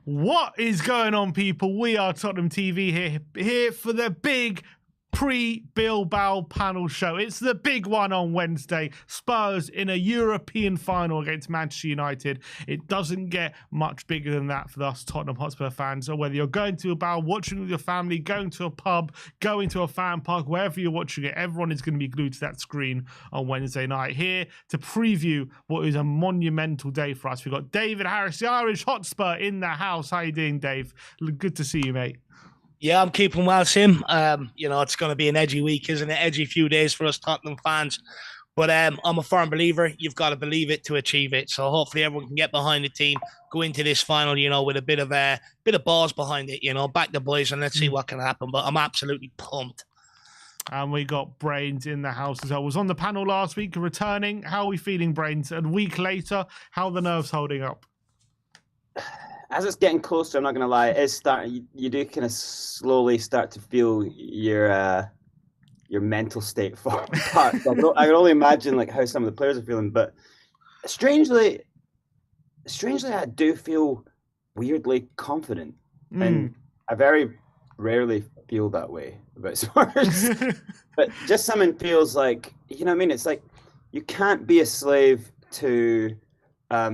What is going on, people? We are Tottenham TV here for the big pre-Bilbao panel show. It's the big one on Wednesday. Spurs in a European final against Manchester United. It doesn't get much bigger than that for us Tottenham Hotspur fans. So whether you're going to Bilbao, watching with your family, going to a pub, going to a fan park, wherever you're watching it, everyone is going to be glued to that screen on Wednesday night. Here to preview what is a monumental day for us. We've got David Harris, the Irish Hotspur, in the house. How you doing, Dave? Good to see you, mate. Yeah, I'm keeping well, Sim. It's going to be an edgy week, isn't it? Edgy few days for us Tottenham fans. But I'm a firm believer. You've got to believe it to achieve it. So hopefully everyone can get behind the team, go into this final, with a bit of balls behind it. Back the boys and let's see what can happen. But I'm absolutely pumped. And we got Brains in the house as well. Was on the panel last week, returning. How are we feeling, Brains? A week later, how are the nerves holding up? As it's getting closer, I'm not going to lie, it is starting. You do kind of slowly start to feel your mental state fall apart. I can only imagine like how some of the players are feeling, but strangely, I do feel weirdly confident, and I very rarely feel that way about Spurs. But just something feels like, you know what I mean? It's like you can't be a slave to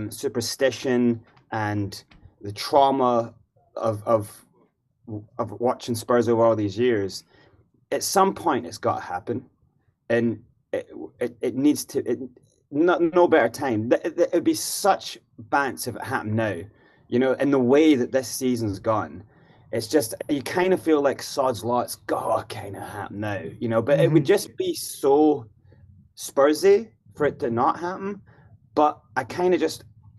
superstition and the trauma of watching Spurs over all these years. At some point, it's got to happen, and it needs to. No better time. It would be such bants if it happened now. In the way that this season's gone, it's just you kind of feel like sod's law. It's got to kind of happen now. But it would just be so Spursy for it to not happen. But I kind of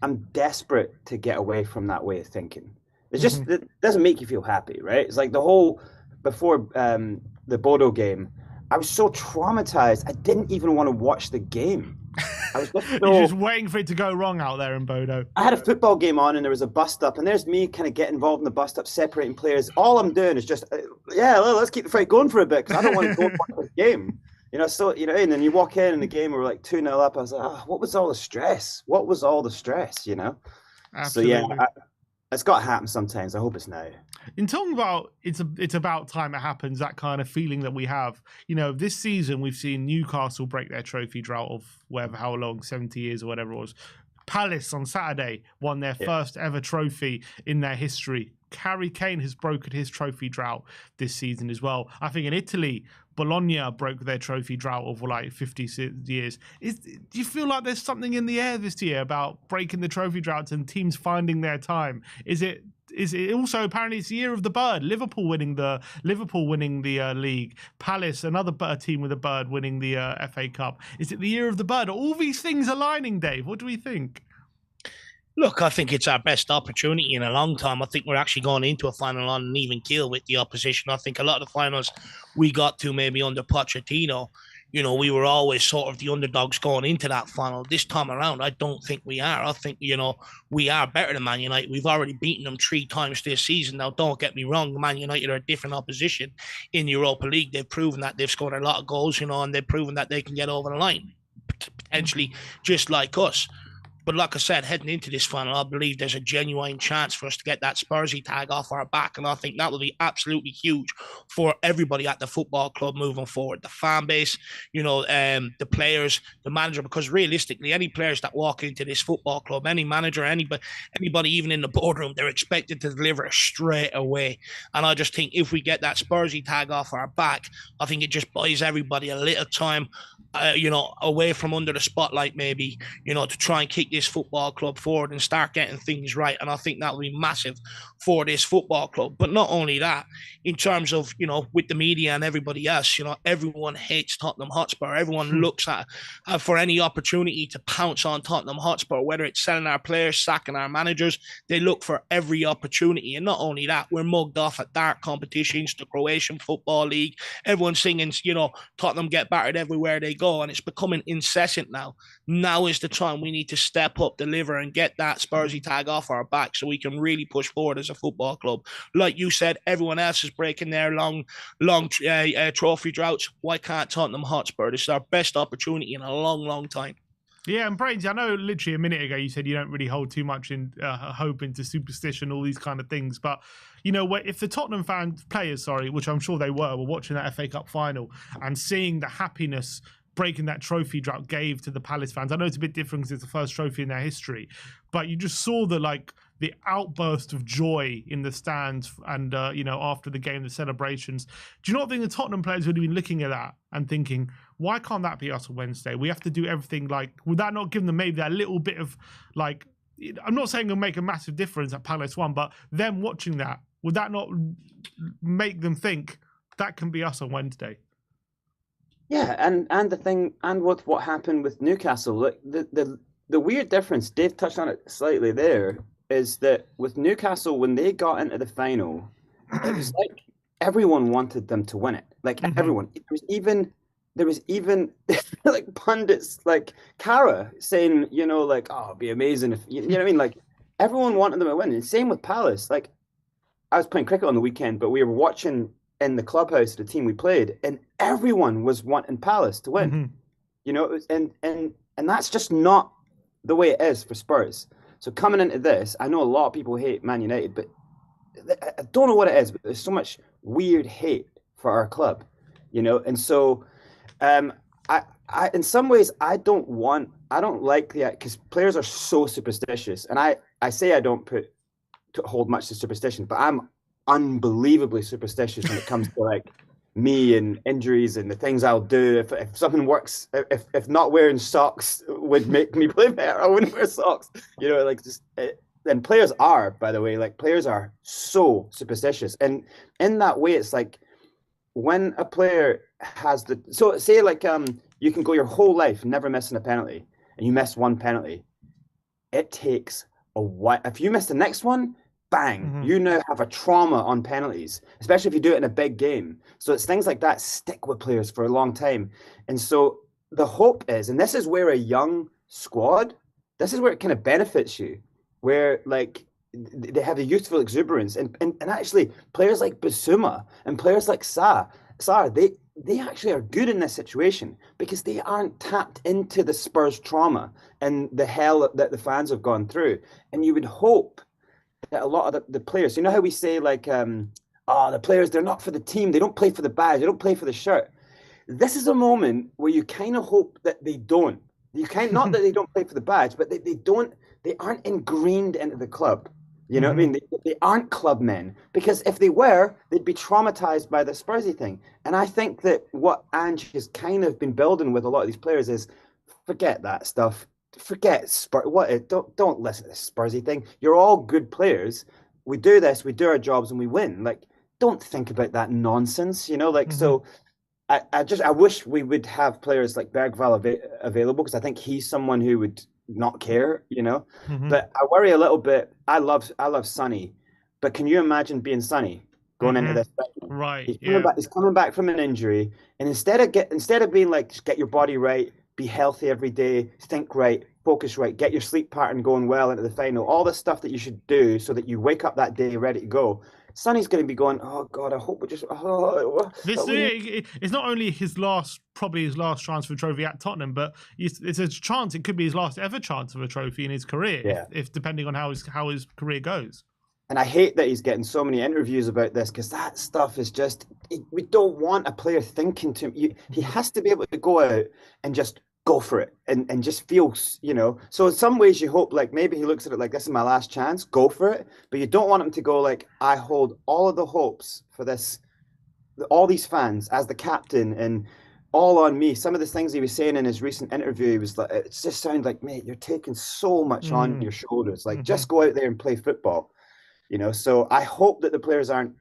I'm desperate to get away from that way of thinking. It's just it doesn't make you feel happy, right? It's like the whole before the Bodo game, I was so traumatized. I didn't even want to watch the game. I was just You're just waiting for it to go wrong out there in Bodo. I had a football game on and there was a bust up, and there's me kind of getting involved in the bust up, separating players. All I'm doing is just, let's keep the fight going for a bit because I don't want to go watch this game. And then you walk in the game, we're like 2-0 up. I was like, what was all the stress? What was all the stress, Absolutely. So, yeah, it's got to happen sometimes. I hope it's now. In talking about it's about time it happens, that kind of feeling that we have. This season we've seen Newcastle break their trophy drought of how long, 70 years or whatever it was. Palace on Saturday won their first ever trophy in their history. Harry Kane has broken his trophy drought this season as well. I think in Italy, Bologna broke their trophy drought of like 50 years. Do you feel like there's something in the air this year about breaking the trophy droughts and teams finding their time? Is it also apparently it's the year of the bird? Liverpool winning the league. Palace, another team with a bird, winning the FA Cup. Is it the year of the bird? Are all these things aligning, Dave? What do we think? Look, I think it's our best opportunity in a long time. I think we're actually going into a final on an even keel with the opposition. I think a lot of the finals we got to maybe under Pochettino, we were always sort of the underdogs going into that final. This time around, I don't think we are. I think, we are better than Man United. We've already beaten them 3 times this season. Now, don't get me wrong, Man United are a different opposition in the Europa League. They've proven that they've scored a lot of goals, and they've proven that they can get over the line, potentially just like us. But like I said, heading into this final, I believe there's a genuine chance for us to get that Spursy tag off our back. And I think that will be absolutely huge for everybody at the football club moving forward. The fan base, the players, the manager, because realistically, any players that walk into this football club, any manager, anybody even in the boardroom, they're expected to deliver straight away. And I just think if we get that Spursy tag off our back, I think it just buys everybody a little time, away from under the spotlight maybe, to try and kick this football club forward and start getting things right. And I think that will be massive for this football club. But not only that, in terms of, with the media and everybody else, everyone hates Tottenham Hotspur. Everyone looks at for any opportunity to pounce on Tottenham Hotspur, whether it's selling our players, sacking our managers. They look for every opportunity. And not only that, we're mugged off at dark competitions, the Croatian Football League. Everyone's singing, Tottenham get battered everywhere they go. And it's becoming incessant now. Now is the time we need to step up, deliver, and get that Spursy tag off our back so we can really push forward as a football club. Like you said, everyone else is breaking their long trophy droughts. Why can't Tottenham Hotspur? This is our best opportunity in a long, long time. Yeah, and Brains, I know literally a minute ago you said you don't really hold too much in hope into superstition, all these kind of things. But, you know, if the Tottenham players, which I'm sure they were watching that FA Cup final and seeing the happiness breaking that trophy drought gave to the Palace fans. I know it's a bit different because it's the first trophy in their history, but you just saw the outburst of joy in the stands and, after the game, the celebrations. Do you not think the Tottenham players would have been looking at that and thinking, why can't that be us on Wednesday? We have to do everything would that not give them maybe that little bit of I'm not saying it'll make a massive difference at Palace 1, but them watching that, would that not make them think that can be us on Wednesday? Yeah, and the thing, and with what happened with Newcastle, the weird difference, Dave touched on it slightly there, is that with Newcastle, when they got into the final, it was like everyone wanted them to win it. Like everyone. There was even like pundits like Cara saying, oh, it'd be amazing if you know what I mean? Like everyone wanted them to win. And same with Palace. Like I was playing cricket on the weekend, but we were watching in the clubhouse the team we played, and everyone was wanting Palace to win. And that's just not the way it is for Spurs. So coming into this, I know a lot of people hate Man United, but I don't know what it is, but there's so much weird hate for our club, and so I in some ways I don't like the, because players are so superstitious, and I say I don't hold much to superstition, but I'm unbelievably superstitious when it comes to me and injuries and the things I'll do. If something works, if not wearing socks would make me play better, I wouldn't wear socks. And players are, by the way, players are so superstitious, and in that way, it's like when a player has say you can go your whole life never missing a penalty, and you miss one penalty, it takes a while. If you miss the next one, bang, you now have a trauma on penalties, especially if you do it in a big game. So it's things like that stick with players for a long time. And so the hope is, and this is where a young squad, this is where it kind of benefits you, where they have a youthful exuberance. And actually players like Basuma and players like Sarr, they actually are good in this situation because they aren't tapped into the Spurs trauma and the hell that the fans have gone through. And you would hope that a lot of the players, you know how we say the players, they're not for the team, they don't play for the badge, they don't play for the shirt. This is a moment where you kind of hope that they don't. Not that they don't play for the badge, but they aren't ingrained into the club. You know what I mean? They aren't club men, because if they were, they'd be traumatized by the Spursy thing. And I think that what Ange has kind of been building with a lot of these players is forget that stuff. Forget Spurs. Don't listen to this Spursy thing. You're all good players. We do this, we do our jobs, and we win. Don't think about that nonsense. So I wish we would have players like Bergvall available, because I think he's someone who would not care. But I worry a little bit. I love Sonny, but can you imagine being Sonny going into this thing? Right. He's coming back from an injury, and instead of being like, just get your body right, be healthy every day, think right, focus right, get your sleep pattern going well into the final, all the stuff that you should do so that you wake up that day ready to go. Sonny's going to be going, oh God, I hope we just. It's not only probably his last transfer trophy at Tottenham, but it's a chance. It could be his last ever chance of a trophy in his career, if depending on how his career goes. And I hate that he's getting so many interviews about this, because that stuff is just, we don't want a player thinking to him. He has to be able to go out and just go for it and just feel, So in some ways you hope maybe he looks at it like, this is my last chance, go for it. But you don't want him to go I hold all of the hopes for this, all these fans as the captain, and all on me. Some of the things he was saying in his recent interview, he was like, it just sounds like, mate, you're taking so much on your shoulders. Just go out there and play football. So I hope that the players aren't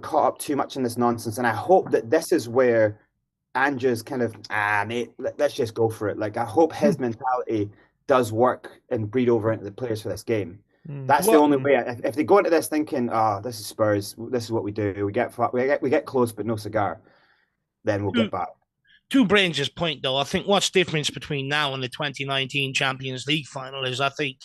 caught up too much in this nonsense. And I hope that this is where Ange's kind of, mate, let's just go for it. I hope his mentality does work and breed over into the players for this game. That's the only way. If they go into this thinking, this is Spurs, this is what we do, we get close but no cigar, then we'll get back. To Brains' point, though, I think what's difference between now and the 2019 Champions League final is, I think,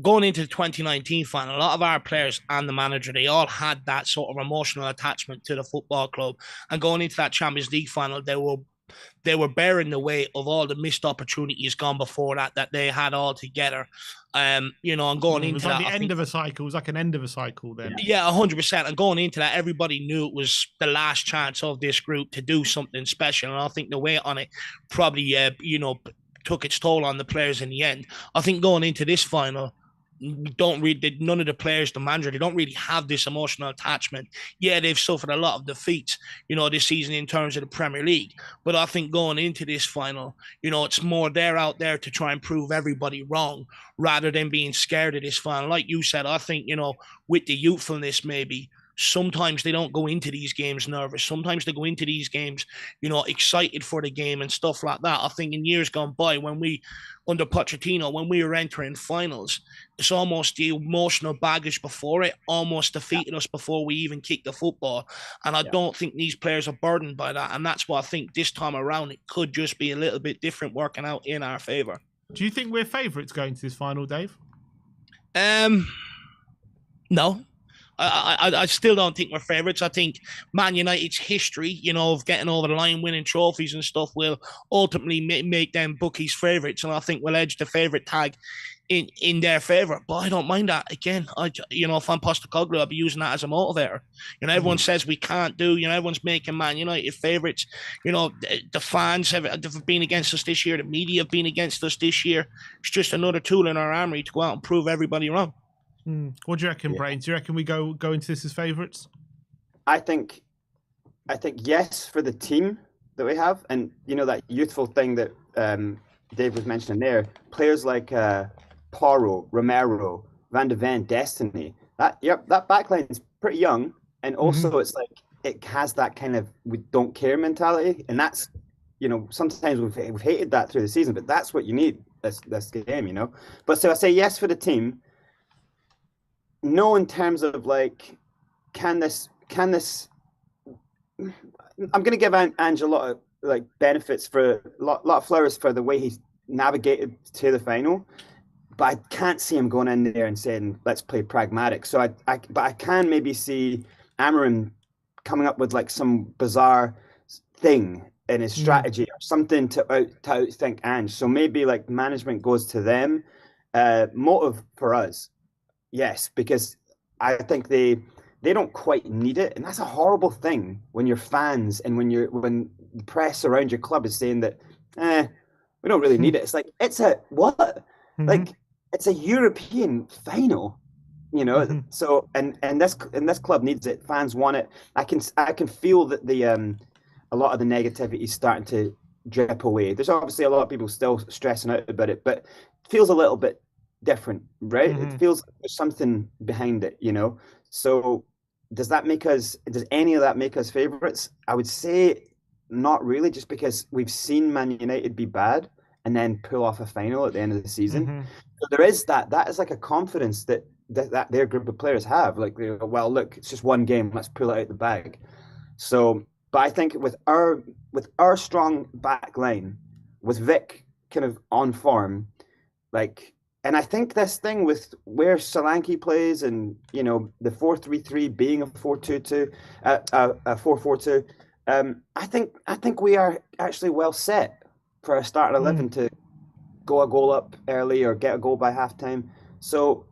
going into the 2019 final, a lot of our players and the manager, they all had that sort of emotional attachment to the football club. And going into that Champions League final, they were they were bearing the weight of all the missed opportunities gone before that they had all together. You know, and going It into was like that, the I end think, of a cycle. It was like an end of a cycle then. yeah, 100%. And going into that, everybody knew it was the last chance of this group to do something special. And I think the weight on it probably, you know, took its toll on the players in the end. I think going into this final, we don't really, none of the players, the manager, they don't really have this emotional attachment. Yeah, they've suffered a lot of defeats, you know, this season in terms of the Premier League. But I think going into this final, you know, it's more they're out there to try and prove everybody wrong rather than being scared of this final. Like you said, I think, you know, with the youthfulness maybe, sometimes they don't go into these games nervous. Sometimes they go into these games, you know, excited for the game and stuff like that. I think in years gone by, when we, under Pochettino, when we were entering finals, it's almost the emotional baggage before it almost defeated us before we even kicked the football. And I don't think these players are burdened by that. And that's why I think this time around, it could just be a little bit different working out in our favour. Do you think we're favourites going to this final, Dave? No. I still don't think we're favourites. I think Man United's history, you know, of getting over the line, winning trophies and stuff, will ultimately make them bookies favourites, and I think we'll edge the favourite tag in their favour. But I don't mind that. Again, you know, if I'm Postecoglou, I'll be using that as a motivator. You know, everyone says we can't do. You know, everyone's making Man United favourites. You know, the fans have been against us this year. The media have been against us this year. It's just another tool in our armory to go out and prove everybody wrong. What do you reckon, Brains? Do you reckon we go into this as favourites? I think yes for the team that we have, and you know that youthful thing that Dave was mentioning there. Players like Porro, Romero, Van de Ven, Destiny. That backline is pretty young, and also it's like it has that kind of we don't care mentality, and that's, you know, sometimes we've hated that through the season, but that's what you need this game, you know. But so I say yes for the team. No, in terms of like, can this? I'm going to give Ange a lot of like benefits for a lot of flowers for the way he's navigated to the final, but I can't see him going in there and saying let's play pragmatic. So but I can maybe see Amorim coming up with like some bizarre thing in his strategy or something to outthink Ange. So maybe like management goes to them. Motive for us. Yes, because I think they don't quite need it, and that's a horrible thing when you're fans and when the press around your club is saying that we don't really need it. It's like it's a what? Like it's a European final, you know. So and this club needs it. Fans want it. I can feel that a lot of the negativity is starting to drip away. There's obviously a lot of people still stressing out about it, but it feels a little bit different, right? It feels like there's something behind it, you know. So does any of that make us favorites? I would say not really, just because we've seen Man United be bad and then pull off a final at the end of the season. So there is that is like a confidence that their group of players have, like, well, look, it's just one game, let's pull it out the bag. So but I think with our strong back line, with Vic kind of on form, like, and I think this thing with where Solanke plays and, you know, the 4-3-3 being a 4-2-2, a 4-4-2, I think we are actually well set for a starting 11 to go a goal up early or get a goal by halftime. So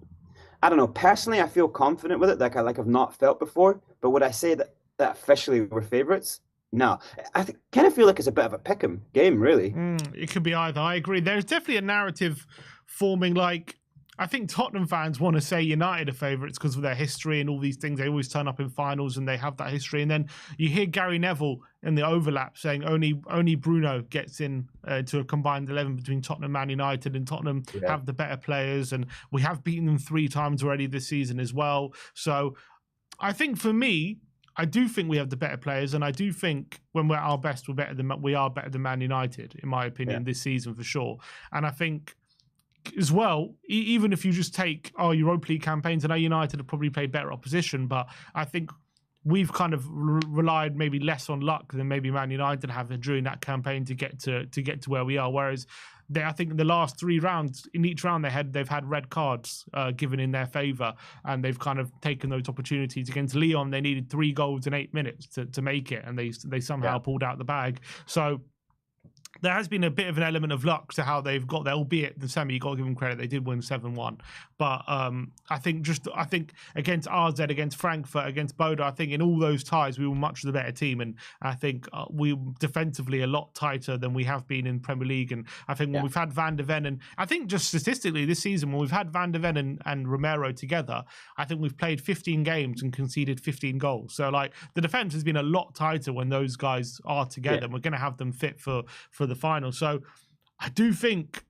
I don't know. Personally, I feel confident with it, like I've not felt before. But would I say that officially we're favourites? No, I kind of feel like it's a bit of a pick'em game, really. It could be either. I agree. There's definitely a narrative forming. Like, I think Tottenham fans want to say United are favourites because of their history and all these things. They always turn up in finals and they have that history. And then you hear Gary Neville in the overlap saying only Bruno gets in to a combined 11 between Tottenham and Man United, and Tottenham have the better players, and we have beaten them 3 times already this season as well. So I think for me, I do think we have the better players, and I do think when we're at our best, we are better than Man United, in my opinion, this season for sure. And I think as well, even if you just take our Europa League campaigns, I know United have probably played better opposition, but I think we've kind of relied maybe less on luck than maybe Man United have during that campaign to get to where we are. Whereas I think in the last 3 rounds, in each round they've had red cards given in their favour, and they've kind of taken those opportunities. Against Lyon, they needed 3 goals in 8 minutes to make it, and they somehow pulled out the bag. So there has been a bit of an element of luck to how they've got there, albeit the semi, you got to give them credit, they did win 7-1. But I think against RZ, against Frankfurt, against Bodo, I think in all those ties, we were much the better team. And I think we were defensively a lot tighter than we have been in Premier League. And I think when we've had Van de Ven, and I think just statistically this season, when we've had Van de Ven and Romero together, I think we've played 15 games and conceded 15 goals. So like the defense has been a lot tighter when those guys are together. And we're going to have them fit for the final. So I do think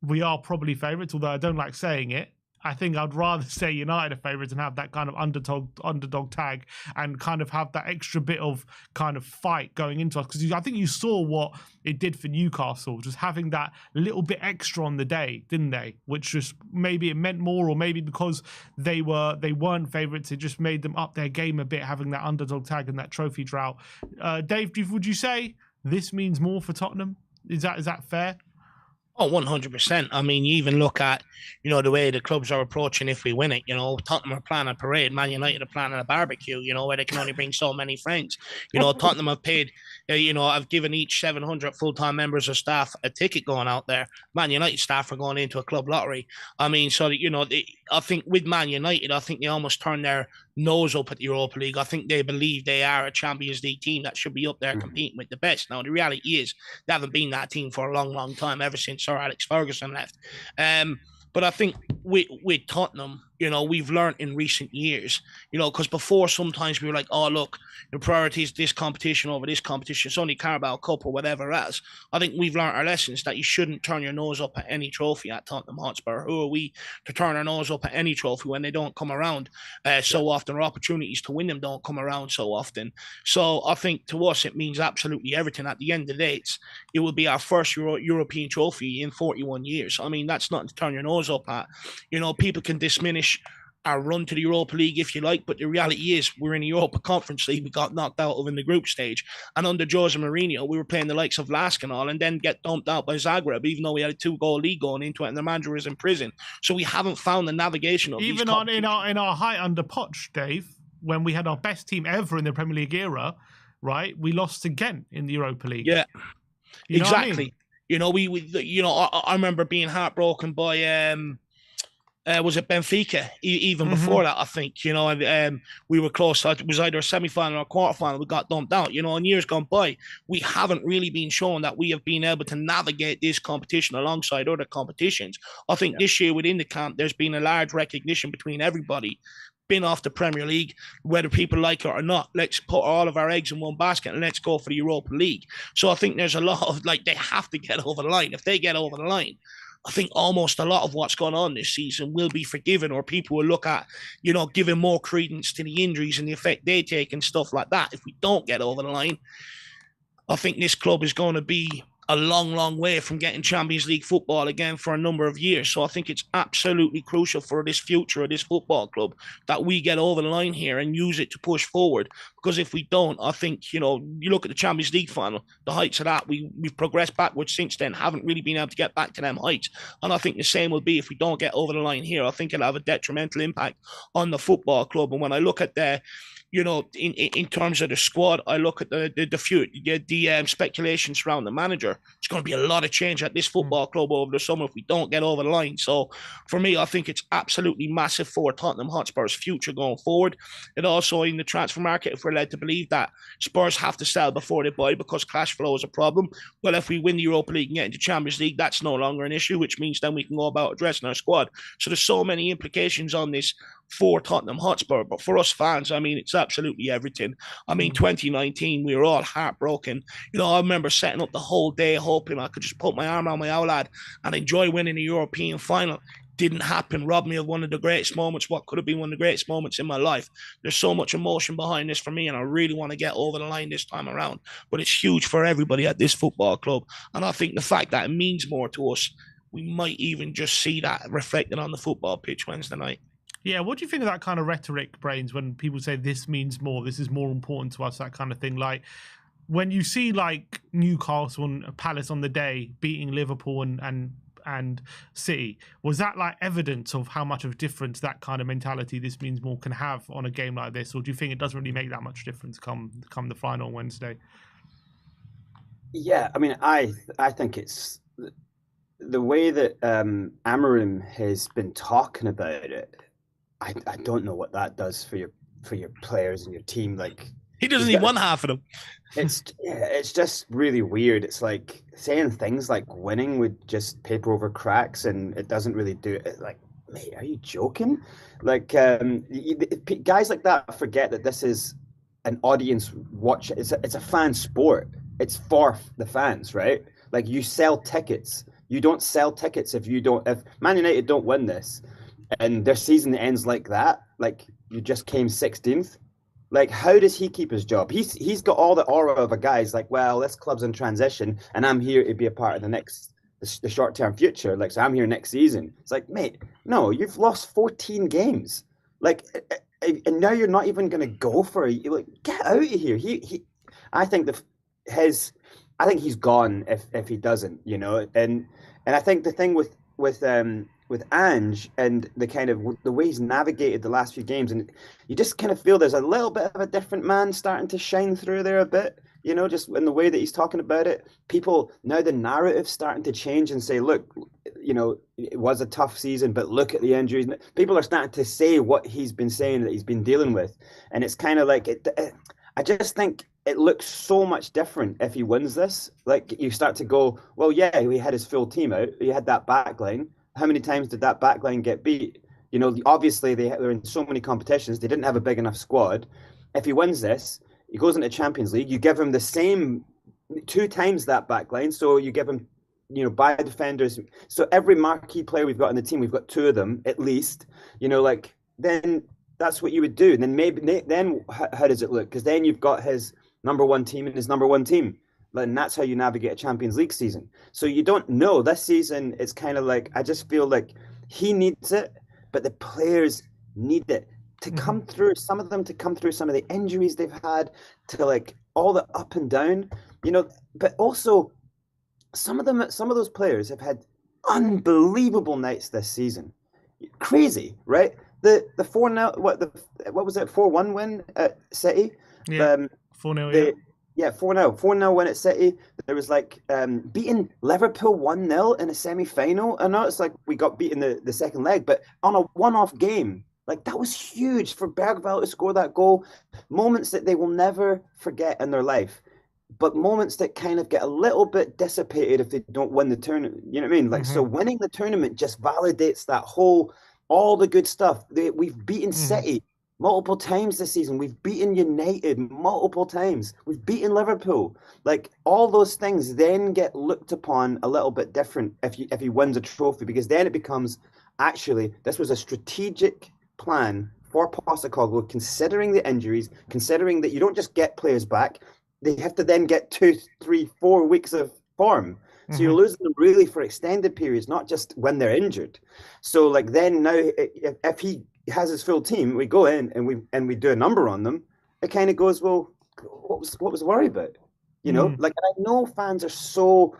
we are probably favourites, although I don't like saying it. I think I'd rather say United are favourites and have that kind of underdog tag and kind of have that extra bit of kind of fight going into us. Because I think you saw what it did for Newcastle, just having that little bit extra on the day, didn't they? Which just maybe it meant more, or maybe because they weren't favourites, it just made them up their game a bit, having that underdog tag and that trophy drought. Dave, would you say this means more for Tottenham? Is that fair? Oh, 100%. I mean, you even look at, the way the clubs are approaching if we win it. Tottenham are planning a parade. Man United are planning a barbecue, where they can only bring so many friends. Tottenham have paid, I've given each 700 full-time members of staff a ticket going out there. Man United staff are going into a club lottery. I mean, so, I think with Man United, I think they almost turn their nose up at the Europa League. I think they believe they are a Champions League team that should be up there competing with the best. Now, the reality is they haven't been that team for a long, long time, ever since Sir Alex Ferguson left. But I think with Tottenham, we've learned in recent years, because before sometimes we were like, oh, look, the priority is this competition over this competition. It's only Carabao Cup or whatever else. I think we've learned our lessons that you shouldn't turn your nose up at any trophy at Tottenham Hotspur. Who are we to turn our nose up at any trophy when they don't come around so often, or opportunities to win them don't come around so often? So I think to us, it means absolutely everything. At the end of the day, it will be our first European trophy in 41 years. I mean, that's nothing to turn your nose up at. People can diminish our run to the Europa League if you like, but the reality is we're in the Europa Conference League. We got knocked out of in the group stage, and under Jose Mourinho we were playing the likes of Lask and all, and then get dumped out by Zagreb, even though we had a 2-goal lead going into it and the manager was in prison. So we haven't found the navigation of even in our height under Poch, Dave, when we had our best team ever in the Premier League era, right? We lost to Ghent in the Europa League. Yeah, exactly. I mean? I remember being heartbroken by was it Benfica even before that, I think, and we were close. It was either a semi-final or a quarter-final. We got dumped out, and years gone by, we haven't really been shown that we have been able to navigate this competition alongside other competitions. I think this year within the camp, there's been a large recognition between everybody been off the Premier League, whether people like it or not. Let's put all of our eggs in one basket and let's go for the Europa League. So I think there's a lot of, they have to get over the line. If they get over the line, I think almost a lot of what's gone on this season will be forgiven, or people will look at, giving more credence to the injuries and the effect they take and stuff like that. If we don't get over the line, I think this club is going to be a long, long way from getting Champions League football again for a number of years. So I think it's absolutely crucial for this future of this football club that we get over the line here and use it to push forward. Because if we don't, I think, you look at the Champions League final, the heights of that, we've progressed backwards since then, haven't really been able to get back to them heights. And I think the same will be if we don't get over the line here. I think it'll have a detrimental impact on the football club. And when I look at in terms of the squad, I look at the speculation around the manager. It's going to be a lot of change at this football club over the summer if we don't get over the line. So for me, I think it's absolutely massive for Tottenham Hotspur's future going forward. It also, in the transfer market, if we're led to believe that Spurs have to sell before they buy because cash flow is a problem, well, if we win the Europa League and get into Champions League, that's no longer an issue, which means then we can go about addressing our squad. So there's so many implications on this for Tottenham Hotspur, but for us fans, I mean, it's absolutely everything. I mean, 2019, we were all heartbroken. I remember setting up the whole day hoping I could just put my arm around my old lad and enjoy winning a European final. Didn't happen. Robbed me of one of the greatest moments, what could have been one of the greatest moments in my life. There's so much emotion behind this for me, and I really want to get over the line this time around. But it's huge for everybody at this football club, and I think the fact that it means more to us, we might even just see that reflected on the football pitch Wednesday night. Yeah, what do you think of that kind of rhetoric, Brains, when people say this means more, this is more important to us, that kind of thing? Like, when you see Newcastle and Palace on the day beating Liverpool and City, was that evidence of how much of a difference that kind of mentality, this means more, can have on a game like this? Or do you think it doesn't really make that much difference come the final on Wednesday? Yeah, I mean, I think it's the way that Amarim has been talking about it. I don't know what that does for your players and your team. Like He doesn't he's need got one half of them. it's just really weird. It's like saying things like winning would just paper over cracks, and it doesn't really do it. Like, mate, are you joking? Like, guys like that forget that this is an audience watch. It's a fan sport. It's for the fans, right? Like, you sell tickets. You don't sell tickets if Man United don't win this, and their season ends like that. Like, you just came 16th. Like, how does he keep his job? He's got all the aura of a guy's like, well, this club's in transition, and I'm here to be a part of the short term future. Like, so I'm here next season. It's like, mate, no, you've lost 14 games. Like, and now you're not even going to go for it. You're like, get out of here. I think his, I think he's gone if he doesn't, you know. And I think the thing with Ange and the kind of the way he's navigated the last few games, and you just kind of feel there's a little bit of a different man starting to shine through there a bit, you know, just in the way that he's talking about it. People now, the narrative's starting to change and say, look, you know, it was a tough season, but look at the injuries. People are starting to say what he's been saying that he's been dealing with, and it's kind of like I just think it looks so much different if he wins this. Like, you start to go, well, yeah, he had his full team out. He had that back line. How many times did that back line get beat? You know, obviously they're in so many competitions. They didn't have a big enough squad. If he wins this, he goes into Champions League. You give him the same 2 times that back line. So you give him, you know, by defenders. So every marquee player we've got in the team, we've got 2 of them at least. You know, like, then that's what you would do. And then then how does it look? Because then you've got his #1 team and his #1 team. And that's how you navigate a Champions League season. So you don't know. This season, it's kind of like, I just feel like he needs it, but the players need it to come through. Some of them to come through some of the injuries they've had, to like all the up and down, you know. But also, some of those players have had unbelievable nights this season. Crazy, right? The 4-0, what was it, 4-1 win at City? Yeah, 4-0, yeah. Yeah, 4-0. 4-0 win at City. There was like beating Liverpool 1-0 in a semi-final. I know it's like we got beaten the second leg, but on a one-off game, like, that was huge for Bergvall to score that goal. Moments that they will never forget in their life, but moments that kind of get a little bit dissipated if they don't win the tournament. You know what I mean? Like, so winning the tournament just validates that all the good stuff. We've beaten City multiple times this season. We've beaten United multiple times. We've beaten Liverpool. Like, all those things then get looked upon a little bit different if he wins a trophy, because then it becomes, actually, this was a strategic plan for Postecoglou, considering the injuries, considering that you don't just get players back, they have to then get 2, 3, 4 weeks of form. So you're losing them really for extended periods, not just when they're injured. So, like, then now, if he has his full team, we go in and we do a number on them, it kind of goes, well, what was the worry about? You know, like, I know fans are so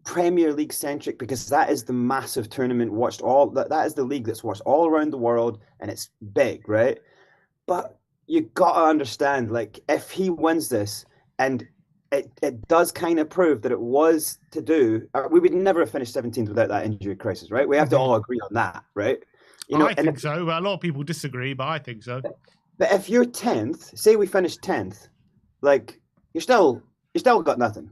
Premier League centric because that is the massive tournament watched that is the league that's watched all around the world, and it's big, right? But you gotta understand, like, if he wins this, and it does kind of prove that it was to do, we would never have finished 17th without that injury crisis, right? We have to all agree on that, right? You know, I think so, but a lot of people disagree, but I think so. But if you're 10th, say we finished 10th, like, you still got nothing.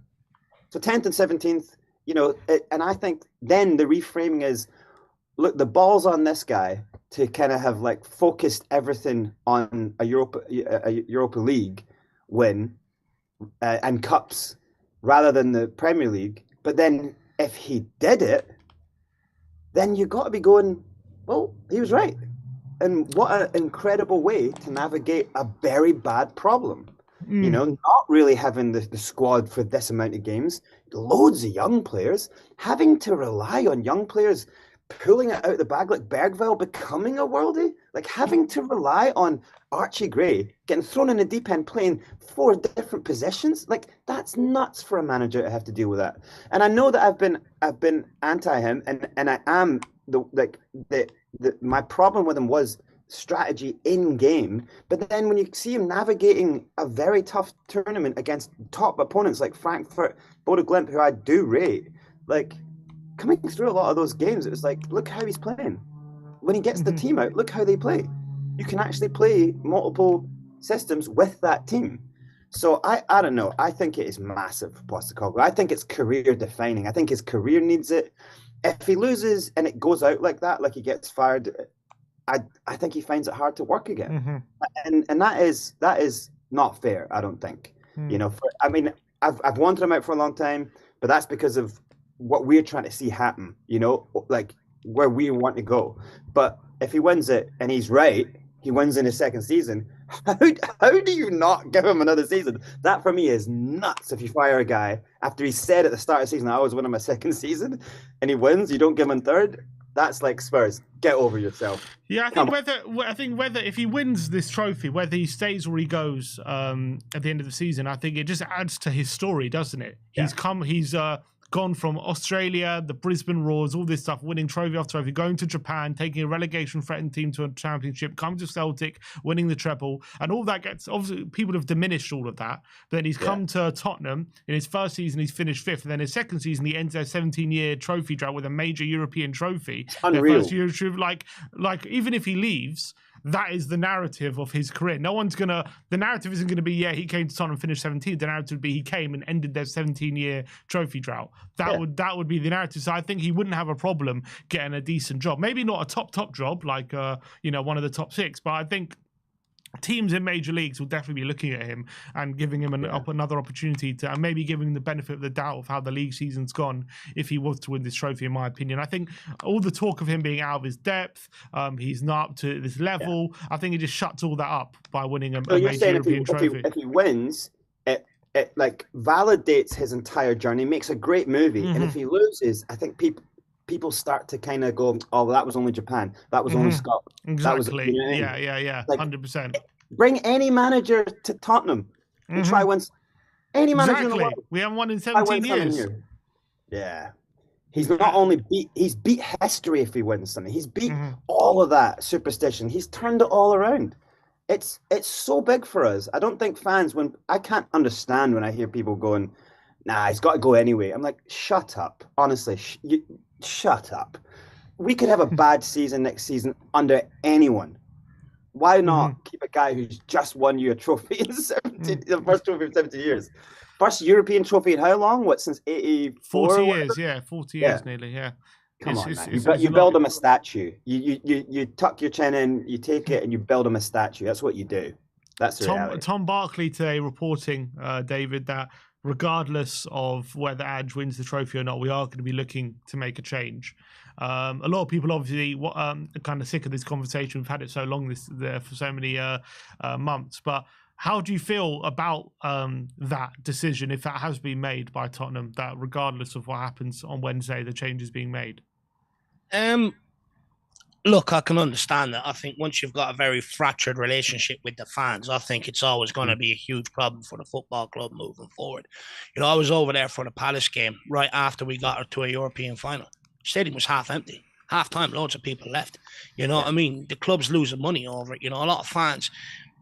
So 10th and 17th, you know, and I think then the reframing is, look, the ball's on this guy to kind of have, like, focused everything on a Europa League win and cups rather than the Premier League. But then if he did it, then you got to be going, well, he was right. And what an incredible way to navigate a very bad problem. You know, not really having the squad for this amount of games, loads of young players, having to rely on young players pulling it out of the bag, like Bergvall becoming a worldie, like having to rely on Archie Gray getting thrown in the deep end, playing 4 different positions. Like, that's nuts for a manager to have to deal with that. And I know that I've been anti him, and I am my problem with him was strategy in game. But then when you see him navigating a very tough tournament against top opponents like Frankfurt, Bodo Glimt, who I do rate, like coming through a lot of those games, it was like, look how he's playing. When he gets the team out, look how they play. You can actually play multiple systems with that team. So I don't know. I think it is massive for Postecoglou. I think it's career defining. I think his career needs it. If he loses and it goes out like that, like he gets fired, I think he finds it hard to work again. And that is not fair, I don't think. You know, I mean, I've wanted him out for a long time, but that's because of what we're trying to see happen, you know, like where we want to go. But if he wins it and he's right, he wins in his second season, how do you not give him another season? That for me is nuts. If you fire a guy after he said at the start of the season, I always win him a second season, and he wins, you don't give him third. That's like Spurs. Get over yourself. Yeah, I think whether if he wins this trophy, whether he stays or he goes at the end of the season, I think it just adds to his story, doesn't it? Yeah. He's gone from Australia, the Brisbane Roars, all this stuff, winning trophy after trophy, going to Japan, taking a relegation-threatened team to a championship, come to Celtic, winning the treble, and all that gets, obviously, people have diminished all of that, but then he's come to Tottenham. In his first season, he's finished fifth, and then his second season, he ends their 17-year trophy drought with a major European trophy. It's unreal. First year, like, even if he leaves, that is the narrative of his career. The narrative isn't going to be, he came to Tottenham and finished 17th. The narrative would be he came and ended their 17-year trophy drought. That would be the narrative. So I think he wouldn't have a problem getting a decent job. Maybe not a top job like one of the top six, but I think teams in major leagues will definitely be looking at him and giving him another opportunity to, and maybe giving him the benefit of the doubt of how the league season's gone if he was to win this trophy, in my opinion. I think all the talk of him being out of his depth, he's not up to this level, I think he just shuts all that up by winning a major European trophy. If he wins, it like validates his entire journey, makes a great movie. And if he loses, I think people start to kind of go, oh, that was only Japan. That was only Scotland. Exactly. That was, you know what I mean? Yeah. Like, 100%. Bring any manager to Tottenham and try win. Any manager in the world. We haven't won in 17 years. Yeah. He's not only he's beat history if he wins something. He's beat all of that superstition. He's turned it all around. It's so big for us. I don't think fans, I can't understand when I hear people going, nah, he's got to go anyway. I'm like, shut up. Honestly, shut up. We could have a bad season next season under anyone. Why not keep a guy who's just won you a trophy in the first trophy in 70 years? First European trophy in how long? What, since 84? 40 years, 40 years nearly, yeah. Come on, man. You build him a statue. You tuck your chin in, you take it, and you build him a statue. That's what you do. That's the reality. Tom Barkley today reporting, David, that regardless of whether Adge wins the trophy or not, we are going to be looking to make a change. A lot of people obviously are kind of sick of this conversation. We've had it so long for so many months. But how do you feel about that decision, if that has been made by Tottenham, that regardless of what happens on Wednesday, the change is being made? Look, I can understand that. I think once you've got a very fractured relationship with the fans, I think it's always going to be a huge problem for the football club moving forward. You know, I was over there for the Palace game right after we got to a European final. The stadium was half empty. Half time, loads of people left. You know what I mean? The club's losing money over it. You know, a lot of fans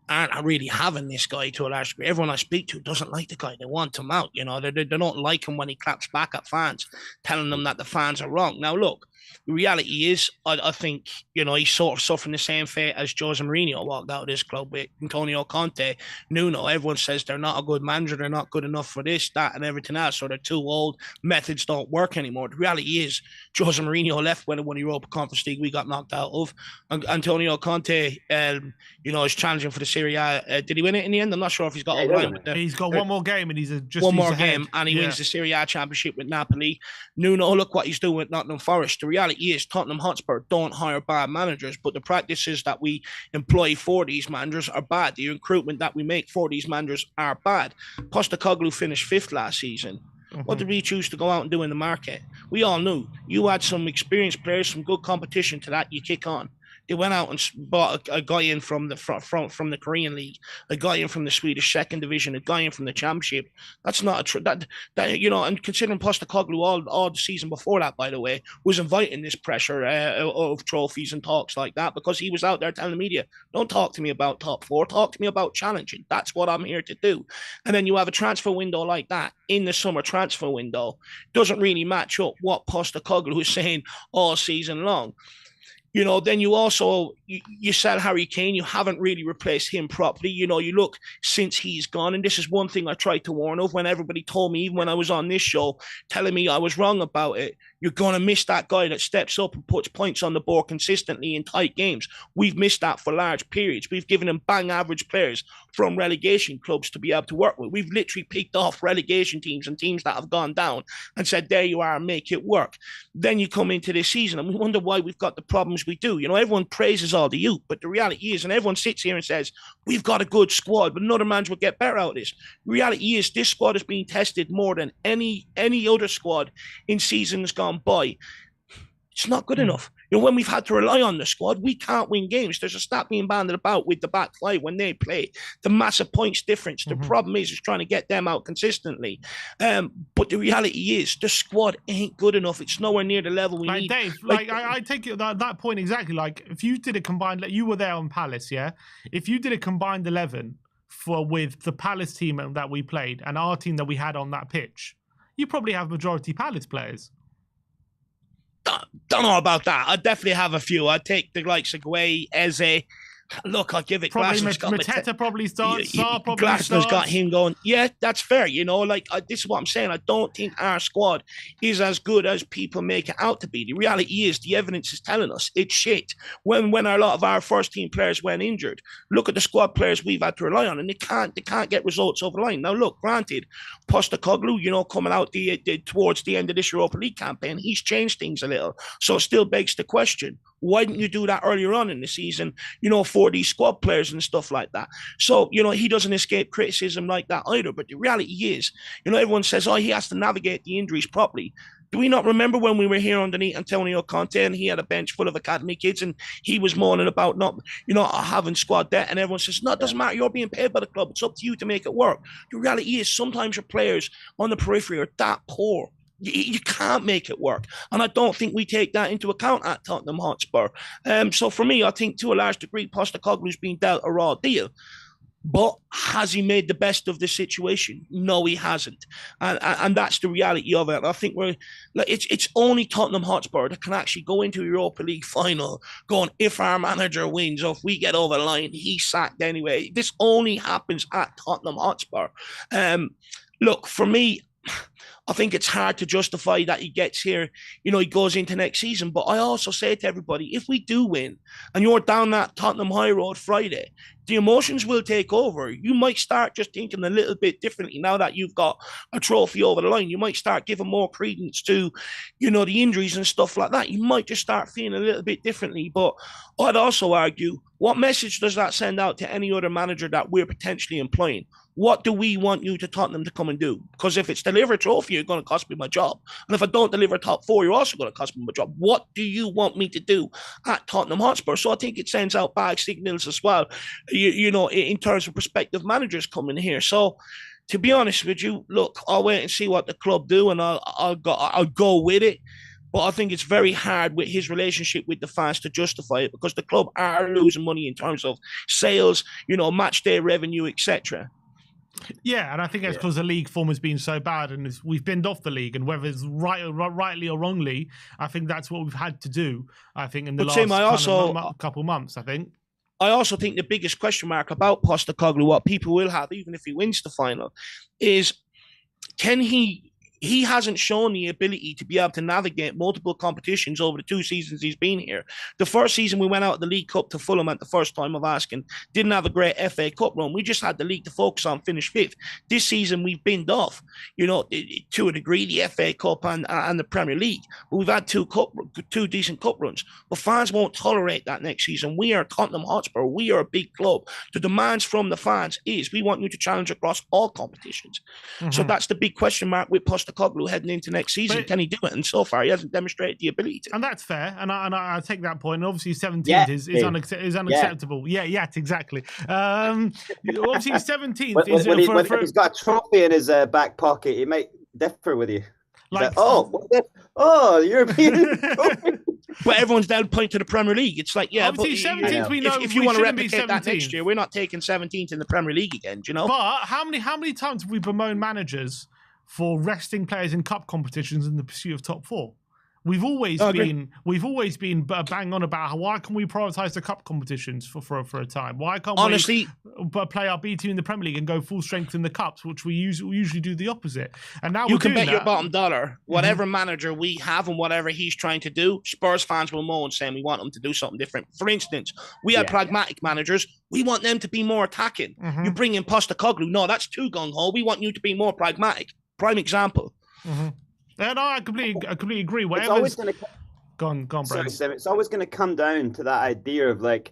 aren't really having this guy to a large degree. Everyone I speak to doesn't like the guy. They want him out. You know, they don't like him when he claps back at fans, telling them that the fans are wrong. Now, look, the reality is, I think, you know, he's sort of suffering the same fate as Jose Mourinho walked out of this club with Antonio Conte. Nuno, everyone says they're not a good manager, they're not good enough for this, that, and everything else, so they're too old, methods don't work anymore. The reality is, Jose Mourinho left when he won the Europa Conference League we got knocked out of. Antonio Conte, you know, is challenging for the Serie A. Did he win it in the end? I'm not sure if he's got over line with them. He's got one more game and he's just one more game and he wins the Serie A championship with Napoli. Nuno, look what he's doing with Nottingham Forest. The reality is Tottenham Hotspur don't hire bad managers, but the practices that we employ for these managers are bad. The recruitment that we make for these managers are bad. Postecoglou finished 5th last season. What did we choose to go out and do in the market? We all knew you had some experienced players, some good competition to that, you kick on. He went out and bought a guy in from the Korean league, a guy in from the Swedish second division, a guy in from the championship. That's not that and considering Postecoglou all the season before that, by the way, was inviting this pressure of trophies and talks like that, because he was out there telling the media, don't talk to me about top four, talk to me about challenging. That's what I'm here to do. And then you have a transfer window like that in the summer transfer window, doesn't really match up what Postecoglou is saying all season long. Then you also, you sell Harry Kane. You haven't really replaced him properly. You look since he's gone, and this is one thing I tried to warn of when everybody told me, even when I was on this show, telling me I was wrong about it. You're going to miss that guy that steps up and puts points on the board consistently in tight games. We've missed that for large periods. We've given him bang average players from relegation clubs to be able to work with. We've literally picked off relegation teams and teams that have gone down and said, there you are, make it work. Then you come into this season and we wonder why we've got the problems we do. Everyone praises all the youth, but the reality is, and everyone sits here and says, we've got a good squad, but another manager will get better out of this. The reality is, this squad is being tested more than any other squad in seasons gone by. It's not good enough. When we've had to rely on the squad, we can't win games. There's a stat being banded about with the back five when they play, the massive points difference. The problem is trying to get them out consistently. But the reality is, the squad ain't good enough. It's nowhere near the level we need. Dave, I take it that point exactly. Like, if you did a combined, you were there on Palace, yeah? If you did a combined 11 with the Palace team that we played and our team that we had on that pitch, you probably have majority Palace players. Don't know about that. I definitely have a few. I'd take the likes of Gueye, Eze. Look, I'll give it. Probably Mateta probably starts. Sarr probably Glasner's starts. got him going. Yeah, that's fair. This is what I'm saying. I don't think our squad is as good as people make it out to be. The reality is, the evidence is telling us it's shit. When a lot of our first team players went injured, look at the squad players we've had to rely on, and they can't get results over the line. Now, look, granted, Postecoglou, coming out towards the end of this Europa League campaign, he's changed things a little. So it still begs the question: why didn't you do that earlier on in the season? For these squad players and stuff like that. So, he doesn't escape criticism like that either. But the reality is, everyone says, he has to navigate the injuries properly. Do we not remember when we were here underneath Antonio Conte and he had a bench full of academy kids and he was moaning about not having squad depth, and everyone says, no, it doesn't matter, you're being paid by the club. It's up to you to make it work. The reality is, sometimes your players on the periphery are that poor. You can't make it work. And I don't think we take that into account at Tottenham Hotspur. So for me, I think to a large degree, Postecoglou's been dealt a raw deal. But has he made the best of the situation? No, he hasn't. And that's the reality of it. I think it's only Tottenham Hotspur that can actually go into a Europa League final going, if our manager wins or if we get over the line, he's sacked anyway. This only happens at Tottenham Hotspur. Look, for me, I think it's hard to justify that he gets here, he goes into next season. But I also say to everybody, if we do win and you're down that Tottenham High Road Friday, the emotions will take over. You might start just thinking a little bit differently now that you've got a trophy over the line. You might start giving more credence to, the injuries and stuff like that. You might just start feeling a little bit differently. But I'd also argue, what message does that send out to any other manager that we're potentially employing? What do we want you to Tottenham to come and do? Because if it's deliver a trophy, you're going to cost me my job. And if I don't deliver top four, you're also going to cost me my job. What do you want me to do at Tottenham Hotspur? So I think it sends out bad signals as well, in terms of prospective managers coming here. So to be honest with you, look, I'll wait and see what the club do, and I'll go with it. But I think it's very hard with his relationship with the fans to justify it, because the club are losing money in terms of sales, match day revenue, etc. Yeah, and I think that's because the league form has been so bad, and we've binned off the league, and whether it's rightly or wrongly, I think that's what we've had to do. I think in the last couple months, I think. I also think the biggest question mark about Postecoglou, what people will have, even if he wins the final, is can he hasn't shown the ability to be able to navigate multiple competitions over the 2 seasons he's been here. The first season we went out of the League Cup to Fulham at the first time of asking, didn't have a great FA Cup run. We just had the league to focus on, finish 5th. This season we've binned off, to a degree, the FA Cup and the Premier League. But we've had two decent cup runs. But fans won't tolerate that next season. We are Tottenham Hotspur. We are a big club. The demands from the fans is we want you to challenge across all competitions. Mm-hmm. So that's the big question mark with Postecoglou. Postecoglou heading into next season. But- Can he do it? And so far, he hasn't demonstrated the ability to. And that's fair, and I take that point. And obviously, 17th Yeah, is Dave. unacceptable. Yeah, exactly. Obviously, 17th When, is when he's got a trophy in his back pocket, he might differ with you. like European trophy. But everyone's now pointing to the Premier League. It's like, yeah, obviously, but 17th. We know if you we want to shouldn't be replicate that next 17th. year, we're not taking 17th in the Premier League again. Do you know? But how many times have we bemoaned managers for resting players in cup competitions in the pursuit of top four? We've always been bang on about why can we prioritise the cup competitions for a time? Why can't Honestly, we play our B team in the Premier League and go full strength in the cups, which we usually do the opposite? And now you we're can doing bet your that. bottom dollar, whatever manager we have and whatever he's trying to do, Spurs fans will moan saying we want him to do something different. For instance, we had pragmatic managers. We want them to be more attacking. You bring in Postecoglou. No, that's too gung-ho. We want you to be more pragmatic. Prime example. Yeah, no, I completely agree. It's always Whatever's... going to Go on, Sorry, Brad. Sam, it's always going to come down to that idea of like,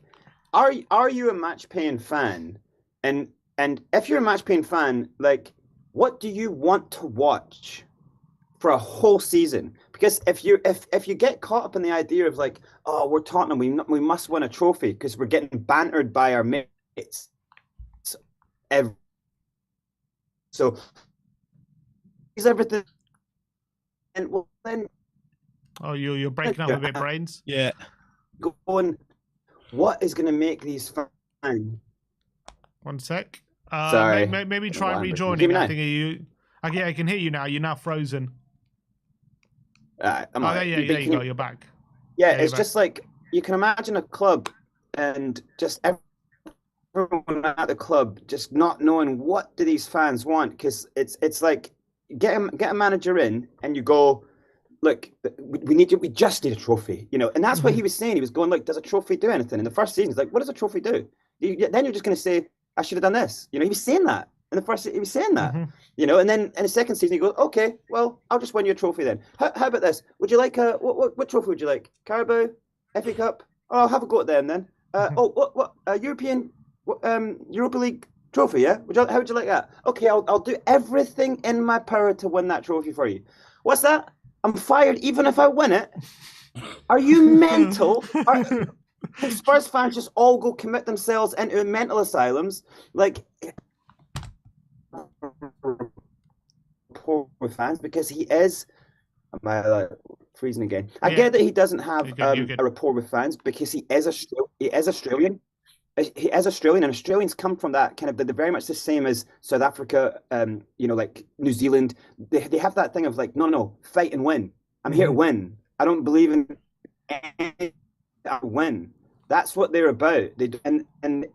are you a match paying fan? And if you're a match paying fan, like, what do you want to watch for a whole season? Because if you get caught up in the idea of like, oh, we're Tottenham, we must win a trophy because we're getting bantered by our mates. So is everything, and well, then. Oh, you're breaking up a bit, Brains. Yeah. Going, what is going to make these fun? One sec. Sorry. Maybe try Hear me rejoining. now? I think I can hear you now. You're now frozen. I'm There you go. You're back. Yeah, you're it's back. just like you can imagine a club and just everyone at the club just not knowing what do these fans want, because it's like get a manager in and you go, look, we just need a trophy, you know, and that's what he was saying. He was going, look, does a trophy do anything? In the first season, he's like, what does a trophy do? Then you're just going to say, I should have done this. You know, he was saying that in the first. He was saying that, you know, and then in the second season, he goes, okay, well, I'll just win you a trophy then. How about this? Would you like what trophy would you like? Carabao, FA Cup? Oh, I'll have a go at them then. What European Europa League trophy? Yeah, how would you like that? Okay, I'll do everything in my power to win that trophy for you. What's that? I'm fired even if I win it. Are you mental? Can Spurs fans just all go commit themselves into mental asylums? Like, with fans, because he is. Am I freezing again? I get that he doesn't have a rapport with fans because he is Australian. He is Australian, and Australians come from that kind of. They're very much the same as South Africa, you know, like New Zealand. They have that thing of like, no, fight and win. I'm here to win. I don't believe in win. That's what they're about. They and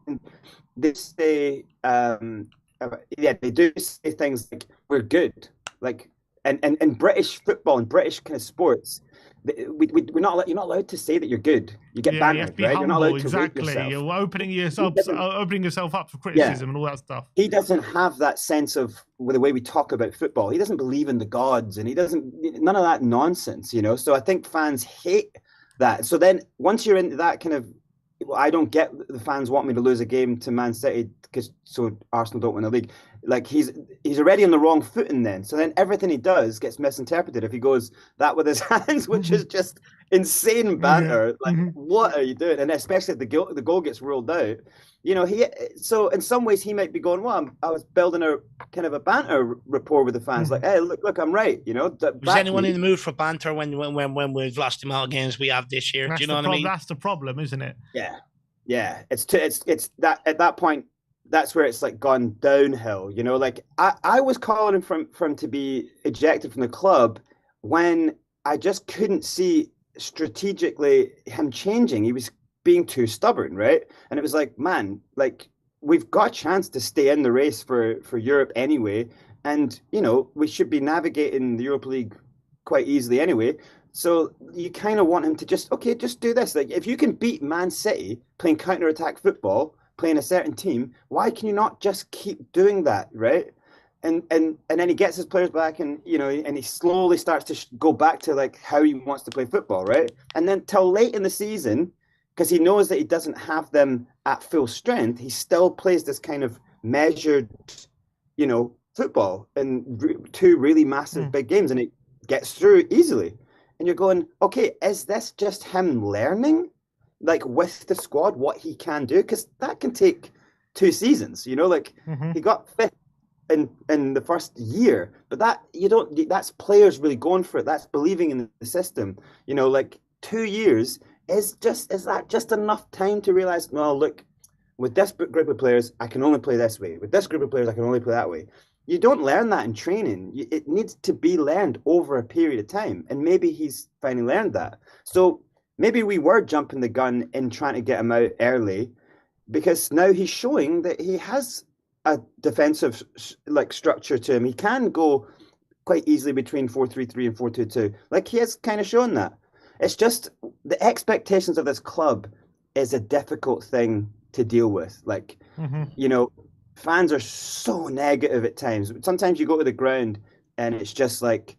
they say, they do say things like we're good, like and British football and British kind of sports. We're not. You're not allowed to say that you're good. You get bantered, right? You're not allowed to rate yourself. You're opening yourself up for criticism and all that stuff. He doesn't have that sense of the way we talk about football. He doesn't believe in the gods, and he doesn't. None of that nonsense, you know. So I think fans hate that. So then once you're into that kind of, I don't get the fans want me to lose a game to Man City because so Arsenal don't win the league. Like he's already on the wrong footing then. So then everything he does gets misinterpreted if he goes that with his hands, which is just insane banter. Like what are you doing? And especially if the goal gets ruled out. You know, so in some ways he might be going, well, I was building a kind of a banter rapport with the fans. Like, hey, look, I'm right. You know, was anyone in the mood for banter when we've lost him out games we have this year? Do you know what I mean? That's the problem, isn't it? Yeah. It's that at that point. That's where it's like gone downhill, you know. Like I was calling for him to be ejected from the club when I just couldn't see strategically him changing. He was being too stubborn, right? And it was like, man, like we've got a chance to stay in the race for Europe anyway, and you know we should be navigating the Europa League quite easily anyway. So you kind of want him to just do this. Like if you can beat Man City playing counter-attack football, playing a certain team, why can you not just keep doing that, right? And then he gets his players back, and you know, and he slowly starts to go back to like how he wants to play football, right? And then till late in the season, because he knows that he doesn't have them at full strength, he still plays this kind of measured, you know, football in two really massive big games, and it gets through easily. And you're going, okay, is this just him learning, like with the squad, what he can do? Because that can take 2 seasons, you know, like he got fifth in the first year, but that's players really going for it. That's believing in the system, you know, like 2 years is that just enough time to realize, well, look, with this group of players, I can only play this way. With this group of players, I can only play that way. You don't learn that in training. It needs to be learned over a period of time. And maybe he's finally learned that. So maybe we were jumping the gun in trying to get him out early, because now he's showing that he has a defensive like structure to him. He can go quite easily between 4-3-3 and 4-2-2. Like he has kind of shown that. It's just the expectations of this club is a difficult thing to deal with. Like, you know, fans are so negative at times. Sometimes you go to the ground and it's just like,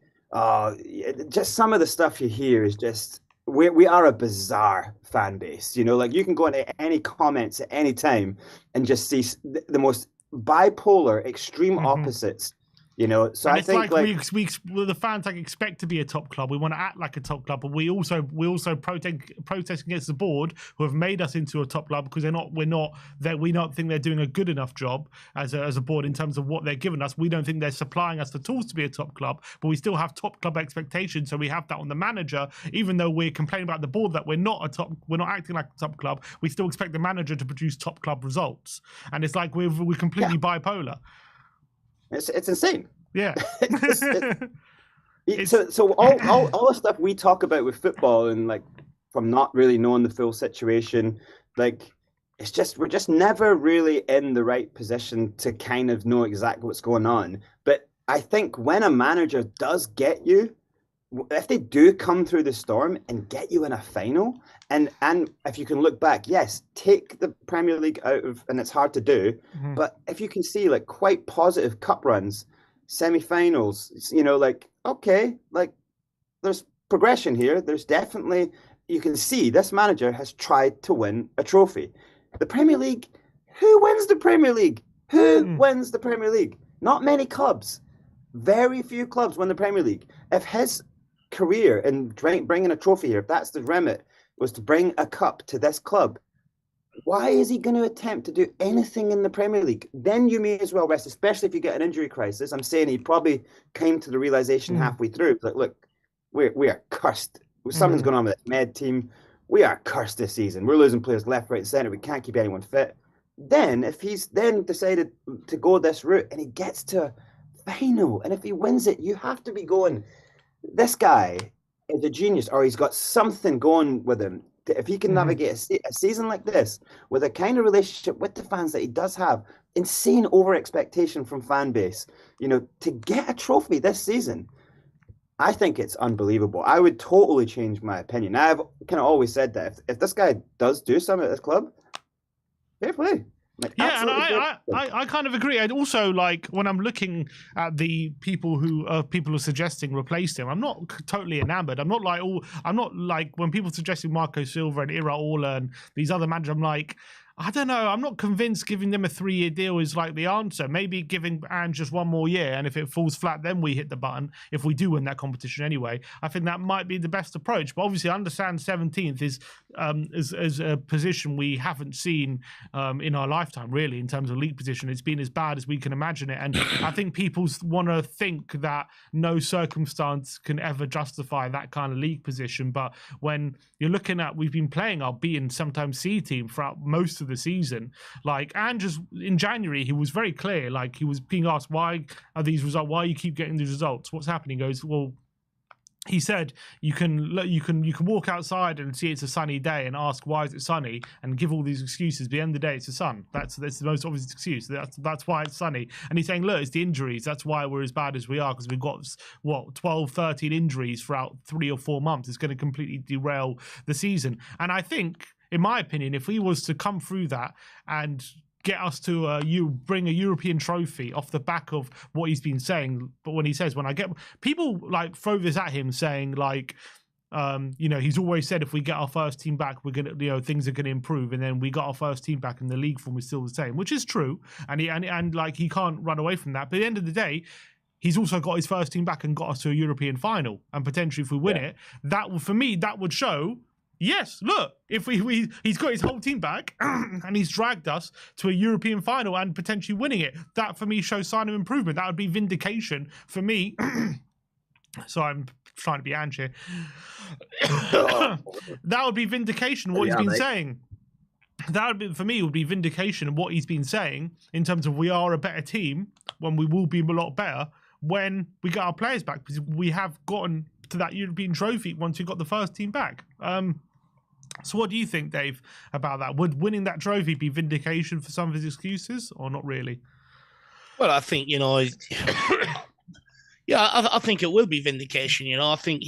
just some of the stuff you hear is just, we are a bizarre fan base. You know, like you can go into any comments at any time and just see the most bipolar, extreme opposites. You know, so and I it's think we the fans like expect to be a top club. We want to act like a top club, but we also protest against the board who have made us into a top club because we don't think they're doing a good enough job as a board in terms of what they're giving us. We don't think they're supplying us the tools to be a top club, but we still have top club expectations. So we have that on the manager, even though we're complaining about the board that we're not acting like a top club. We still expect the manager to produce top club results, and it's like we're completely bipolar. It's insane. Yeah. So all the stuff we talk about with football and like from not really knowing the full situation, like we're just never really in the right position to kind of know exactly what's going on. But I think when a manager does get you, if they do come through the storm and get you in a final, and if you can look back, yes, take the Premier League out of, and it's hard to do, but if you can see like quite positive cup runs, semi-finals, you know, like, okay, like there's progression here. There's definitely, you can see this manager has tried to win a trophy. The Premier League, who wins the Premier League? Who wins the Premier League? Not many clubs. Very few clubs win the Premier League. If his career in bringing a trophy here, if that's the remit, was to bring a cup to this club, why is he going to attempt to do anything in the Premier League? Then you may as well rest, especially if you get an injury crisis. I'm saying he probably came to the realization halfway through, like, look, we are cursed. Something's going on with this med team. We are cursed this season. We're losing players left, right, and centre. We can't keep anyone fit. Then, if he's then decided to go this route and he gets to a final, and if he wins it, you have to be going, this guy is a genius, or he's got something going with him. If he can navigate a season like this with a kind of relationship with the fans that he does have, insane over expectation from fan base, you know, to get a trophy this season, I think it's unbelievable. I would totally change my opinion. I've kind of always said that if this guy does do something at this club, fair play. Like, yeah, and I kind of agree. And also, like, when I'm looking at the people who are suggesting replace him, I'm not totally enamored. I'm not like when people suggesting Marco Silva and Iraola and these other managers, I'm like, I don't know. I'm not convinced giving them a 3-year deal is like the answer. Maybe giving Ange just one more year, and if it falls flat, then we hit the button. If we do win that competition anyway, I think that might be the best approach. But obviously, I understand 17th is a position we haven't seen in our lifetime, really, in terms of league position. It's been as bad as we can imagine it, and I think people want to think that no circumstance can ever justify that kind of league position. But when you're looking at, we've been playing our B and sometimes C team throughout most of the season. Like, and just in January, he was very clear. Like, he was being asked, why are these results? Why you keep getting these results? What's happening? He goes, well, he said you can walk outside and see it's a sunny day and ask why is it sunny and give all these excuses. But at the end of the day, it's the sun. That's the most obvious excuse. That's why it's sunny. And he's saying, look, it's the injuries. That's why we're as bad as we are, because we've got 12, 13 injuries throughout 3 or 4 months. It's going to completely derail the season. And I think, in my opinion, if he was to come through that and get us to bring a European trophy off the back of what he's been saying, but when he says, when I get people like throw this at him saying like, He's always said if we get our first team back, we're gonna, things are gonna improve. And then we got our first team back, and the league form is still the same, which is true. And he can't run away from that. But at the end of the day, he's also got his first team back and got us to a European final. And potentially, if we win it, for me, that would show. Yes, look, if he's got his whole team back and he's dragged us to a European final and potentially winning it, that for me shows sign of improvement. That would be vindication for me. So I'm trying to be Ange here. That would be vindication of what he's been saying. That would be, for me, would be vindication of what he's been saying in terms of we are a better team when we will be a lot better when we get our players back, because we have gotten to that European trophy once we got the first team back. So what do you think, Dave, about that? Would winning that trophy be vindication for some of his excuses, or not really? Well, I think, I think it will be vindication. I think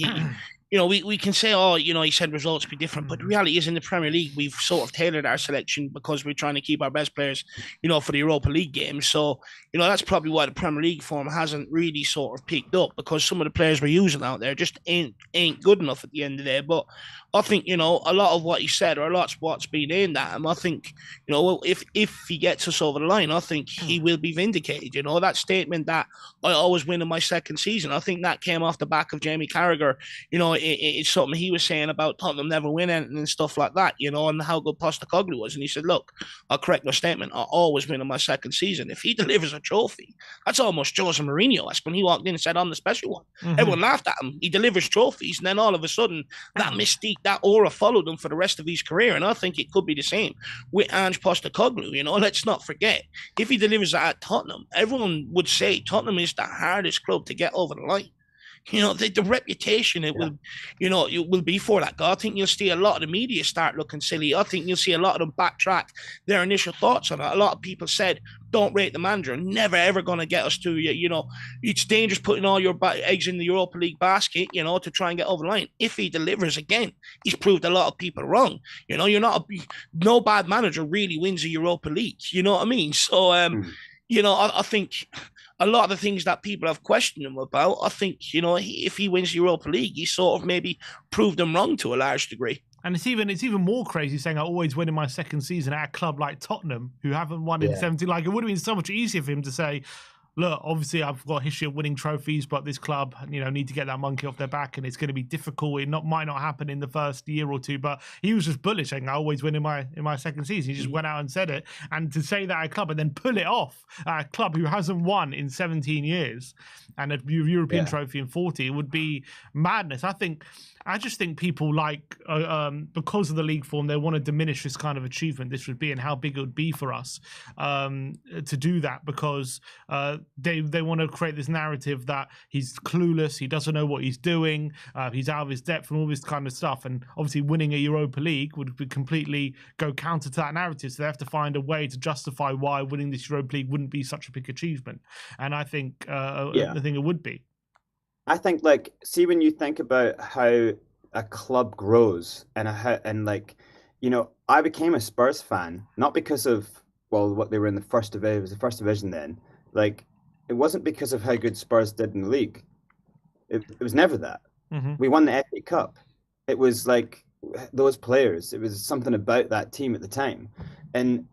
we can say, he said results be different, but the reality is in the Premier League, we've sort of tailored our selection because we're trying to keep our best players, for the Europa League games. So, that's probably why the Premier League form hasn't really sort of picked up, because some of the players we're using out there just ain't good enough at the end of the day. But I think, a lot of what he said, or a lot of what's been aimed at him, I think, if he gets us over the line, I think he will be vindicated. That statement that I always win in my second season, I think that came off the back of Jamie Carragher. It's something he was saying about Tottenham never win anything and stuff like that, and how good Postecoglou was. And he said, look, I'll correct my statement. I always win in my second season. If he delivers a trophy, that's almost Jose Mourinho. That's when he walked in and said, I'm the special one. Mm-hmm. Everyone laughed at him. He delivers trophies. And then all of a sudden, that mystique, that aura followed him for the rest of his career. And I think it could be the same with Ange Postecoglou. Let's not forget, if he delivers that at Tottenham, everyone would say Tottenham is the hardest club to get over the line. The reputation it will be for that guy. I think you'll see a lot of the media start looking silly. I think you'll see a lot of them backtrack their initial thoughts on it. A lot of people said, don't rate the manager, never ever going to get us to, it's dangerous putting all your eggs in the Europa League basket, to try and get over the line. If he delivers again, he's proved a lot of people wrong. No bad manager really wins a Europa League. You know what I mean? So, I think a lot of the things that people have questioned him about, I think, if he wins the Europa League, he sort of maybe proved them wrong to a large degree. And it's even more crazy saying I always win in my second season at a club like Tottenham, who haven't won in 17. Like, it would have been so much easier for him to say, look, obviously I've got a history of winning trophies, but this club, need to get that monkey off their back, and it's going to be difficult. It might not happen in the first year or two, but he was just bullish, saying I always win in my second season. He just went out and said it, and to say that at a club and then pull it off at a club who hasn't won in 17 years and a European trophy in 40, it would be madness. I just think people because of the league form, they want to diminish this kind of achievement this would be and how big it would be for us to do that, because they want to create this narrative that he's clueless, he doesn't know what he's doing, he's out of his depth and all this kind of stuff. And obviously winning a Europa League would completely go counter to that narrative. So they have to find a way to justify why winning this Europa League wouldn't be such a big achievement. And I think it would be. I think, see, when you think about how a club grows I became a Spurs fan, not because of, what they were in the first division. It was the first division then. It wasn't because of how good Spurs did in the league. It was never that. Mm-hmm. We won the FA Cup. It was those players. It was something about that team at the time. And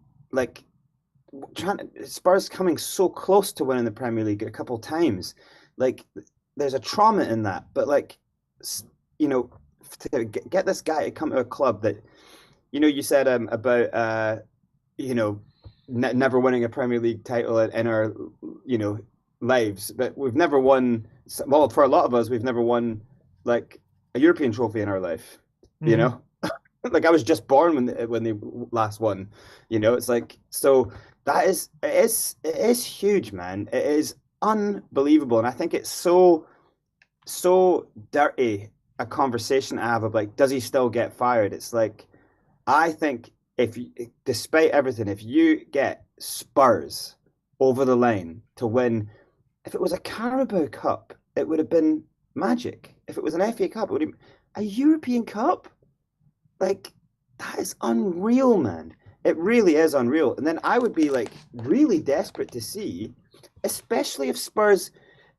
Spurs coming so close to winning the Premier League a couple of times. There's a trauma in that, but to get this guy to come to a club that, you said about never winning a Premier League title in our lives, but we've never won. Well, for a lot of us, we've never won a European trophy in our life. Mm-hmm. I was just born when they last won. It's so that it is huge, man. It is unbelievable, and I think it's so dirty a conversation to have about does he still get fired. It's I think despite everything, if you get Spurs over the line to win, if it was a Carabao Cup, it would have been magic. If it was an FA Cup, it would have been a European Cup. That is unreal, man. It really is unreal. And then I would be really desperate to see, especially if Spurs,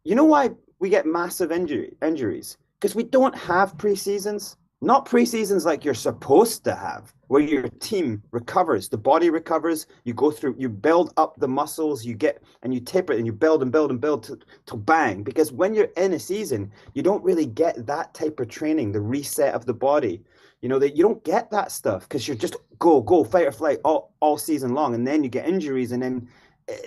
why we get massive injuries? because we don't have pre-seasons. Not pre-seasons like you're supposed to have, where your team recovers, the body recovers, you go through, you build up the muscles, you get, and you taper it, and you build and build and build to bang. Because when you're in a season, you don't really get that type of training, the reset of the body. You know, that you don't get that stuff because you're just go, fight or flight all season long. And then you get injuries, and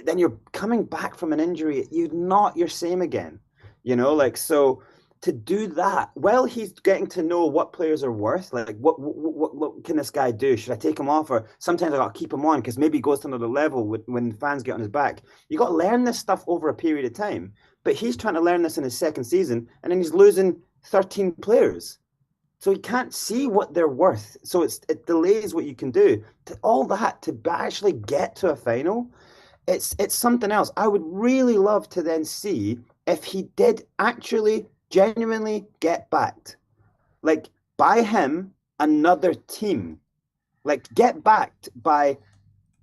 then you're coming back from an injury, you're not your same again. You know, like, so to do that while he's getting to know what players are worth, like what can this guy do? Should I take him off, or sometimes I got to keep him on because maybe he goes to another level when fans get on his back. You got to learn this stuff over a period of time. But he's trying to learn this in his second season, and then he's losing 13 players, so he can't see what they're worth. So it delays what you can do. All that to actually get to a final, it's something else. I would really love to then see if he did actually genuinely get backed. Like, buy him another team. Like, get backed by,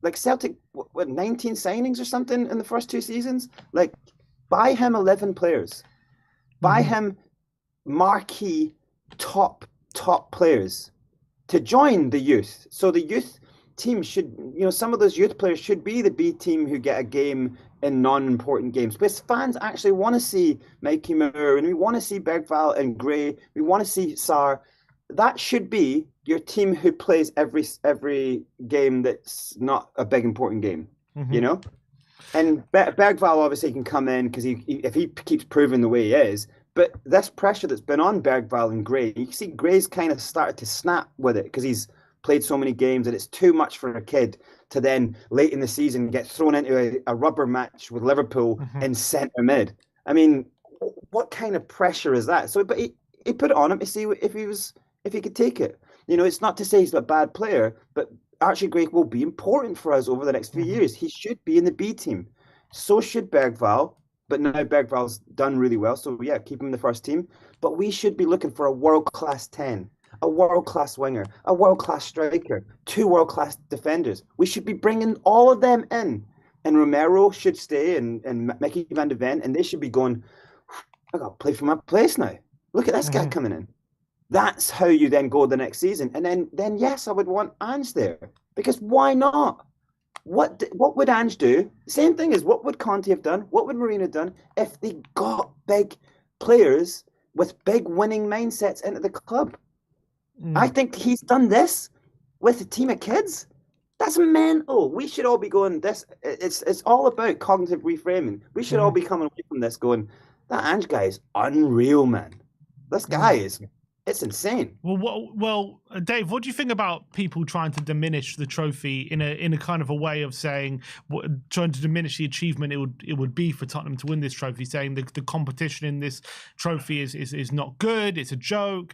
like, Celtic, what 19 signings or something in the first 2 seasons? Like, buy him 11 players. Buy him marquee top players to join the youth. So the youth team should, you know, some of those youth players should be the B team who get a game in non-important games, because fans actually want to see Mikey Moore, and we want to see Bergvall and Gray, we want to see Sarr. That should be your team who plays every game that's not a big important game, you know. And Bergvall obviously can come in because if he keeps proving the way he is. But this pressure that's been on Bergvall and Gray, you see Gray's kind of started to snap with it because he's played so many games, and it's too much for a kid to then late in the season get thrown into a rubber match with Liverpool in centre mid. I mean, what kind of pressure is that? So, but he put it on him to see if he could take it. You know, it's not to say he's a bad player, but Archie Gray will be important for us over the next few years. He should be in the B team. So should Bergvall. But now Bergvall's done really well, so yeah, keep him in the first team. But we should be looking for a world-class 10, a world-class winger, a world-class striker, 2 world-class defenders. We should be bringing all of them in. And Romero should stay, and Mickey van de Ven, and they should be going, I got to play for my place now. Look at this guy coming in. That's how you then go the next season. And then yes, I would want Ange there. Because why not? What would Ange do? Same thing as what would Conte have done? What would Mourinho have done if they got big players with big winning mindsets into the club? I think he's done this with a team of kids. That's mental. We should all be going this. It's all about cognitive reframing. We should all be coming away from this going, that Ange guy is unreal, man. This guy is. It's insane. Well, Dave, what do you think about people trying to diminish the trophy in a kind of a way of saying, trying to diminish the achievement it would be for Tottenham to win this trophy, saying the competition in this trophy is not good, it's a joke,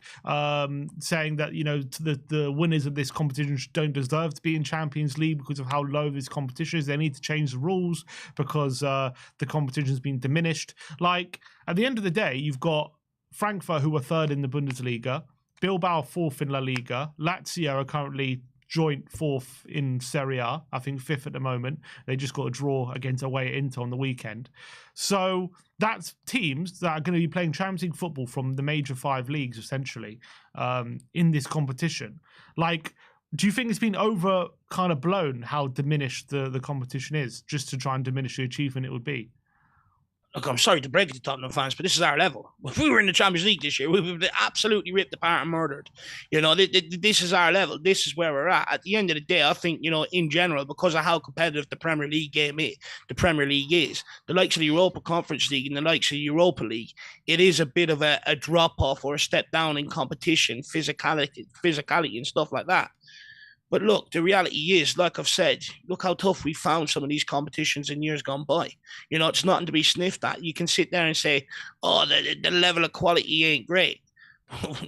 saying that, you know, the winners of this competition don't deserve to be in Champions League because of how low this competition is. They need to change the rules because the competition has been diminished. Like, at the end of the day, you've got Frankfurt, who are 3rd in the Bundesliga, Bilbao 4th in La Liga, Lazio are currently joint 4th in Serie A, I think 5th at the moment. They just got a draw against away at Inter on the weekend. So that's teams that are going to be playing Champions League football from the major 5 leagues, essentially, in this competition. Like, do you think it's been over kind of blown how diminished the competition is, just to try and diminish the achievement it would be? Look, I'm sorry to break it to Tottenham fans, but this is our level. If we were in the Champions League this year, we would be absolutely ripped apart and murdered. You know, this is our level. This is where we're at. At the end of the day, I think, you know, in general, because of how competitive the Premier League is, the likes of the Europa Conference League and the likes of the Europa League, it is a bit of a drop-off or a step down in competition, physicality and stuff like that. But look, the reality is, like I've said, look how tough we found some of these competitions in years gone by. You know, it's nothing to be sniffed at. You can sit there and say, oh, the level of quality ain't great.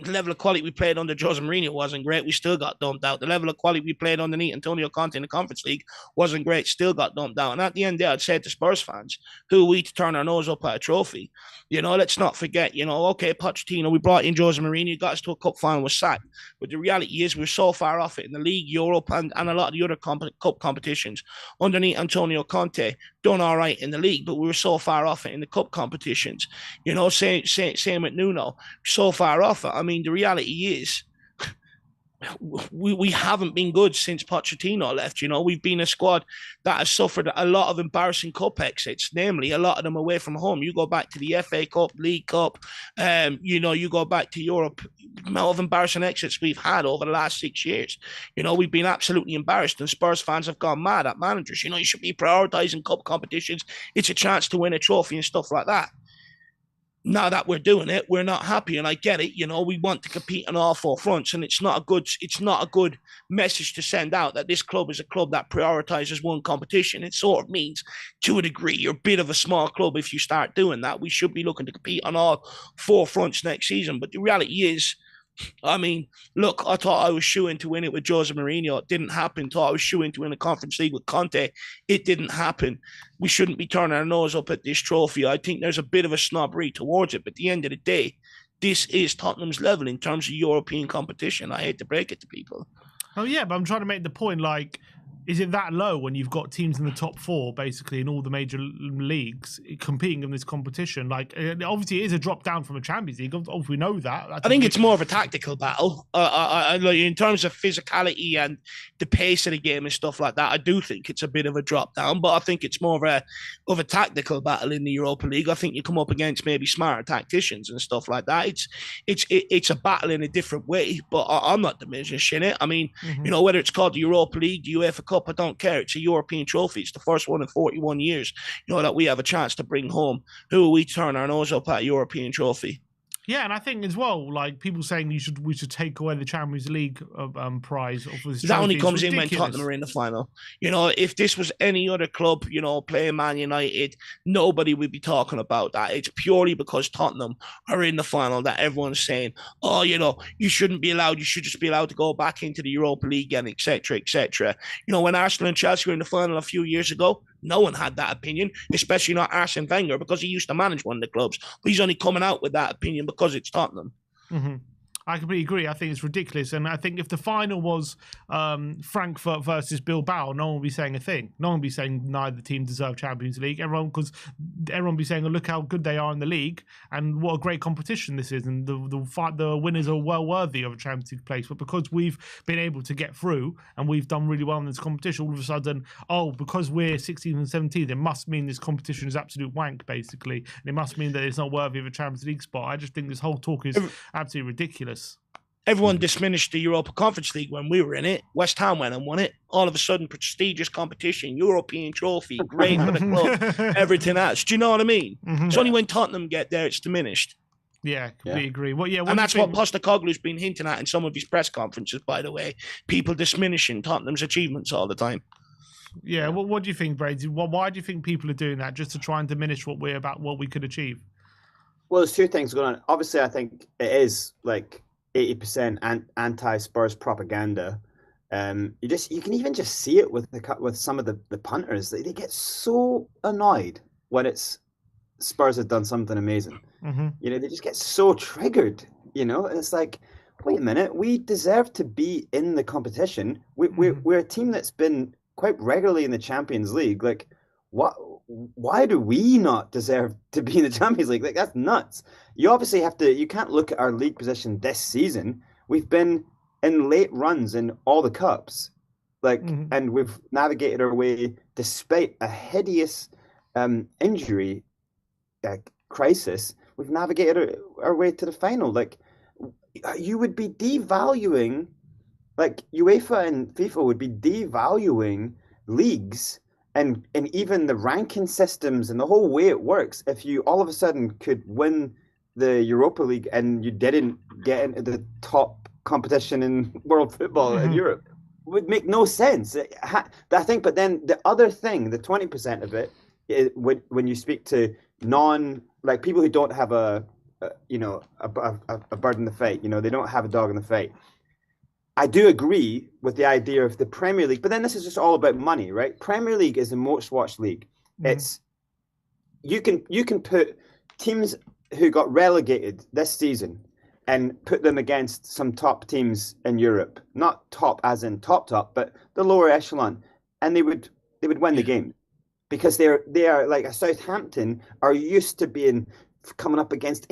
The level of quality we played under Jose Mourinho wasn't great. We still got dumped out. The level of quality we played underneath Antonio Conte in the Conference League wasn't great. Still got dumped out. And at the end there, I'd say to Spurs fans, who are we to turn our nose up at a trophy? Let's not forget, okay, Pochettino, we brought in Jose Mourinho, got us to a cup final, was sacked. But the reality is we're so far off it in the league, Europe, and a lot of the other cup competitions. Underneath Antonio Conte, done all right in the league, but we were so far off it in the cup competitions. Same with Nuno, so far off it. I mean, the reality is we haven't been good since Pochettino left. We've been a squad that has suffered a lot of embarrassing cup exits, namely a lot of them away from home. You go back to the FA Cup, League Cup, you go back to Europe, the amount of embarrassing exits we've had over the last 6 years. We've been absolutely embarrassed, and Spurs fans have gone mad at managers. You should be prioritising cup competitions. It's a chance to win a trophy and stuff like that. Now that we're doing it, we're not happy, and I get it. We want to compete on all four fronts, and it's not a good message to send out that this club is a club that prioritizes one competition. It sort of means, to a degree, you're a bit of a small club if you start doing that. We should be looking to compete on all four fronts next season, but the reality is, I mean, look, I thought I was shooing to win it with Jose Mourinho. It didn't happen. Thought I was shooing to win the Conference League with Conte. It didn't happen. We shouldn't be turning our nose up at this trophy. I think there's a bit of a snobbery towards it. But at the end of the day, this is Tottenham's level in terms of European competition. I hate to break it to people. Oh, yeah, but I'm trying to make the point, like, is it that low when you've got teams in the top four, basically, in all the major leagues competing in this competition? Like, obviously, it is a drop down from a Champions League. Obviously, we know that. I think it's more of a tactical battle. In terms of physicality and the pace of the game and stuff like that, I do think it's a bit of a drop down, but I think it's more of a tactical battle in the Europa League. I think you come up against maybe smarter tacticians and stuff like that. It's a battle in a different way, but I'm not diminishing it. I mean, whether it's called the Europa League, the UEFA Cup, I don't care. It's a European trophy. It's the first one in 41 years, that we have a chance to bring home. Who are we to turn our nose up at a European trophy? Yeah, and I think as well, like people saying we should take away the Champions League prize. That only comes in when Tottenham are in the final. If this was any other club, playing Man United, nobody would be talking about that. It's purely because Tottenham are in the final that everyone's saying, oh, you shouldn't be allowed. You should just be allowed to go back into the Europa League and etc. etc. When Arsenal and Chelsea were in the final a few years ago, no one had that opinion, especially not Arsene Wenger, because he used to manage one of the clubs. But he's only coming out with that opinion because it's Tottenham. Mm-hmm. I completely agree. I think it's ridiculous. And I think if the final was Frankfurt versus Bilbao, no one would be saying a thing. No one would be saying neither team deserve Champions League. Everyone would be saying, oh, look how good they are in the league and what a great competition this is. And the winners are well worthy of a Champions League place. But because we've been able to get through and we've done really well in this competition, all of a sudden, because we're 16th and 17th, it must mean this competition is absolute wank, basically. And it must mean that it's not worthy of a Champions League spot. I just think this whole talk is absolutely ridiculous. Everyone diminished the Europa Conference League when we were in it. West Ham went and won it. All of a sudden, prestigious competition, European trophy, great for the club, everything else. Do you know what I mean? Mm-hmm. It's only when Tottenham get there, it's diminished. Yeah, completely agree. Well, yeah, and that's what Postecoglou's been hinting at in some of his press conferences, by the way. People diminishing Tottenham's achievements all the time. Yeah, well, what do you think, Brady? Why do you think people are doing that? Just to try and diminish what we could achieve? Well, there's two things going on. Obviously, I think it is like 80% anti-Spurs propaganda. You can even just see it with some of the punters. They get so annoyed when it's Spurs have done something amazing. Mm-hmm. They just get so triggered. And it's like, wait a minute, we deserve to be in the competition. We're a team that's been quite regularly in the Champions League. Like, what? Why do we not deserve to be in the Champions League? Like, that's nuts. You obviously you can't look at our league position this season. We've been in late runs in all the cups, and we've navigated our way despite a hideous injury crisis. We've navigated our way to the final. Like, you would be devaluing, like UEFA and FIFA would be devaluing leagues and even the ranking systems and the whole way it works if you all of a sudden could win the Europa League and you didn't get into the top competition in world football in Europe. It would make no sense. I think, but then the other thing, the 20% of it, when you speak to people who don't have a a bird in the fight. They don't have a dog in the fight. I do agree with the idea of the Premier League, but then this is just all about money, right? Premier League is the most watched league. It's you can put teams who got relegated this season and put them against some top teams in Europe, not top as in top, but the lower echelon, and they would win the game because they are like a Southampton are used to being coming up against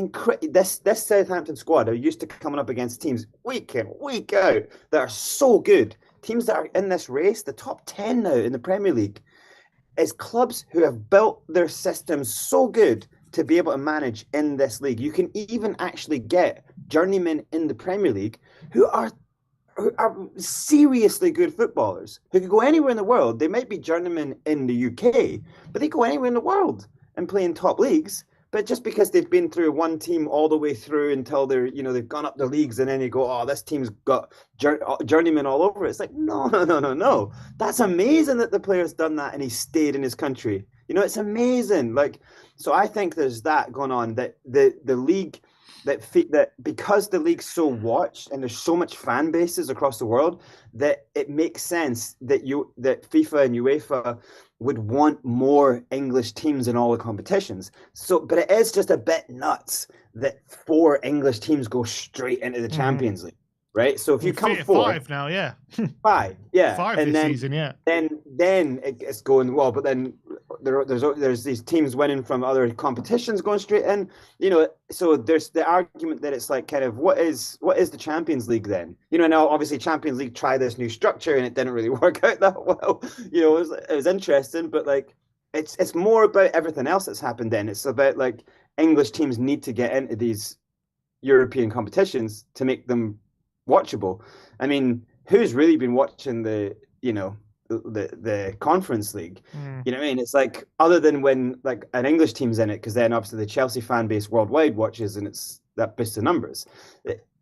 this Southampton squad are used to coming up against teams week in, week out that are so good. Teams that are in this race, the top 10 now in the Premier League, is clubs who have built their systems so good to be able to manage in this league. You can even actually get journeymen in the Premier League who are seriously good footballers who could go anywhere in the world. They might be journeymen in the UK, but they go anywhere in the world and play in top leagues. But just because they've been through one team all the way through until they've gone up the leagues, and then you go, oh, this team's got journeymen all over it. It's like, no. That's amazing that the player's done that and he stayed in his country. It's amazing. So I think there's that going on, that the league that because the league's so watched and there's so much fan bases across the world, that it makes sense that FIFA and UEFA would want more English teams in all the competitions. But it is just a bit nuts that 4 English teams go straight into the Champions League, right? So if you come 5 now, yeah. 5, yeah. 5 and this season, yeah. Then it's going well, but then there's these teams winning from other competitions going straight in, so there's the argument that it's like, kind of, what is the Champions League then? Now obviously Champions League tried this new structure and it didn't really work out that well. It was interesting, but it's more about everything else that's happened then. It's about like English teams need to get into these European competitions to make them watchable. I mean, who's really been watching the Conference League? You know what I mean? It's like, other than when like an English team's in it, because then obviously the Chelsea fan base worldwide watches and it's that boosts the numbers.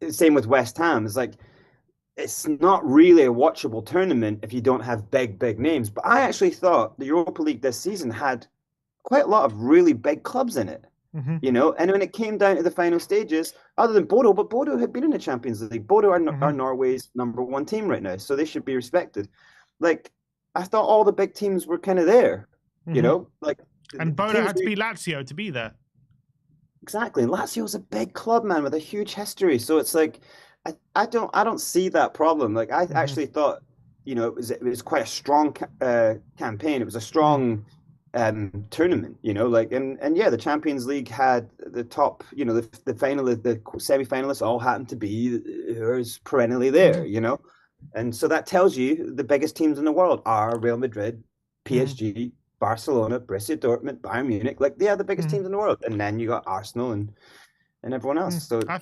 Same with West Ham. It's like, it's not really a watchable tournament if you don't have big names. But I actually thought the Europa League this season had quite a lot of really big clubs in it. And when it came down to the final stages, other than Bodo, but Bodo had been in the Champions League. Bodo are Norway's #1 team right now, so they should be respected. Like, I thought all the big teams were kind of there, and Bodo had to be Lazio to be there. Exactly, and Lazio's a big club, man, with a huge history. So it's like, I don't see that problem. Like, I actually thought, it was quite a strong campaign. It was a strong tournament, and yeah, the Champions League had the top, the final, the semi-finalists all happened to be who's perennially there, and so that tells you the biggest teams in the world are Real Madrid, PSG, Barcelona, Borussia Dortmund, Bayern Munich. Like, they are the biggest teams in the world, and then you got Arsenal and everyone else. So I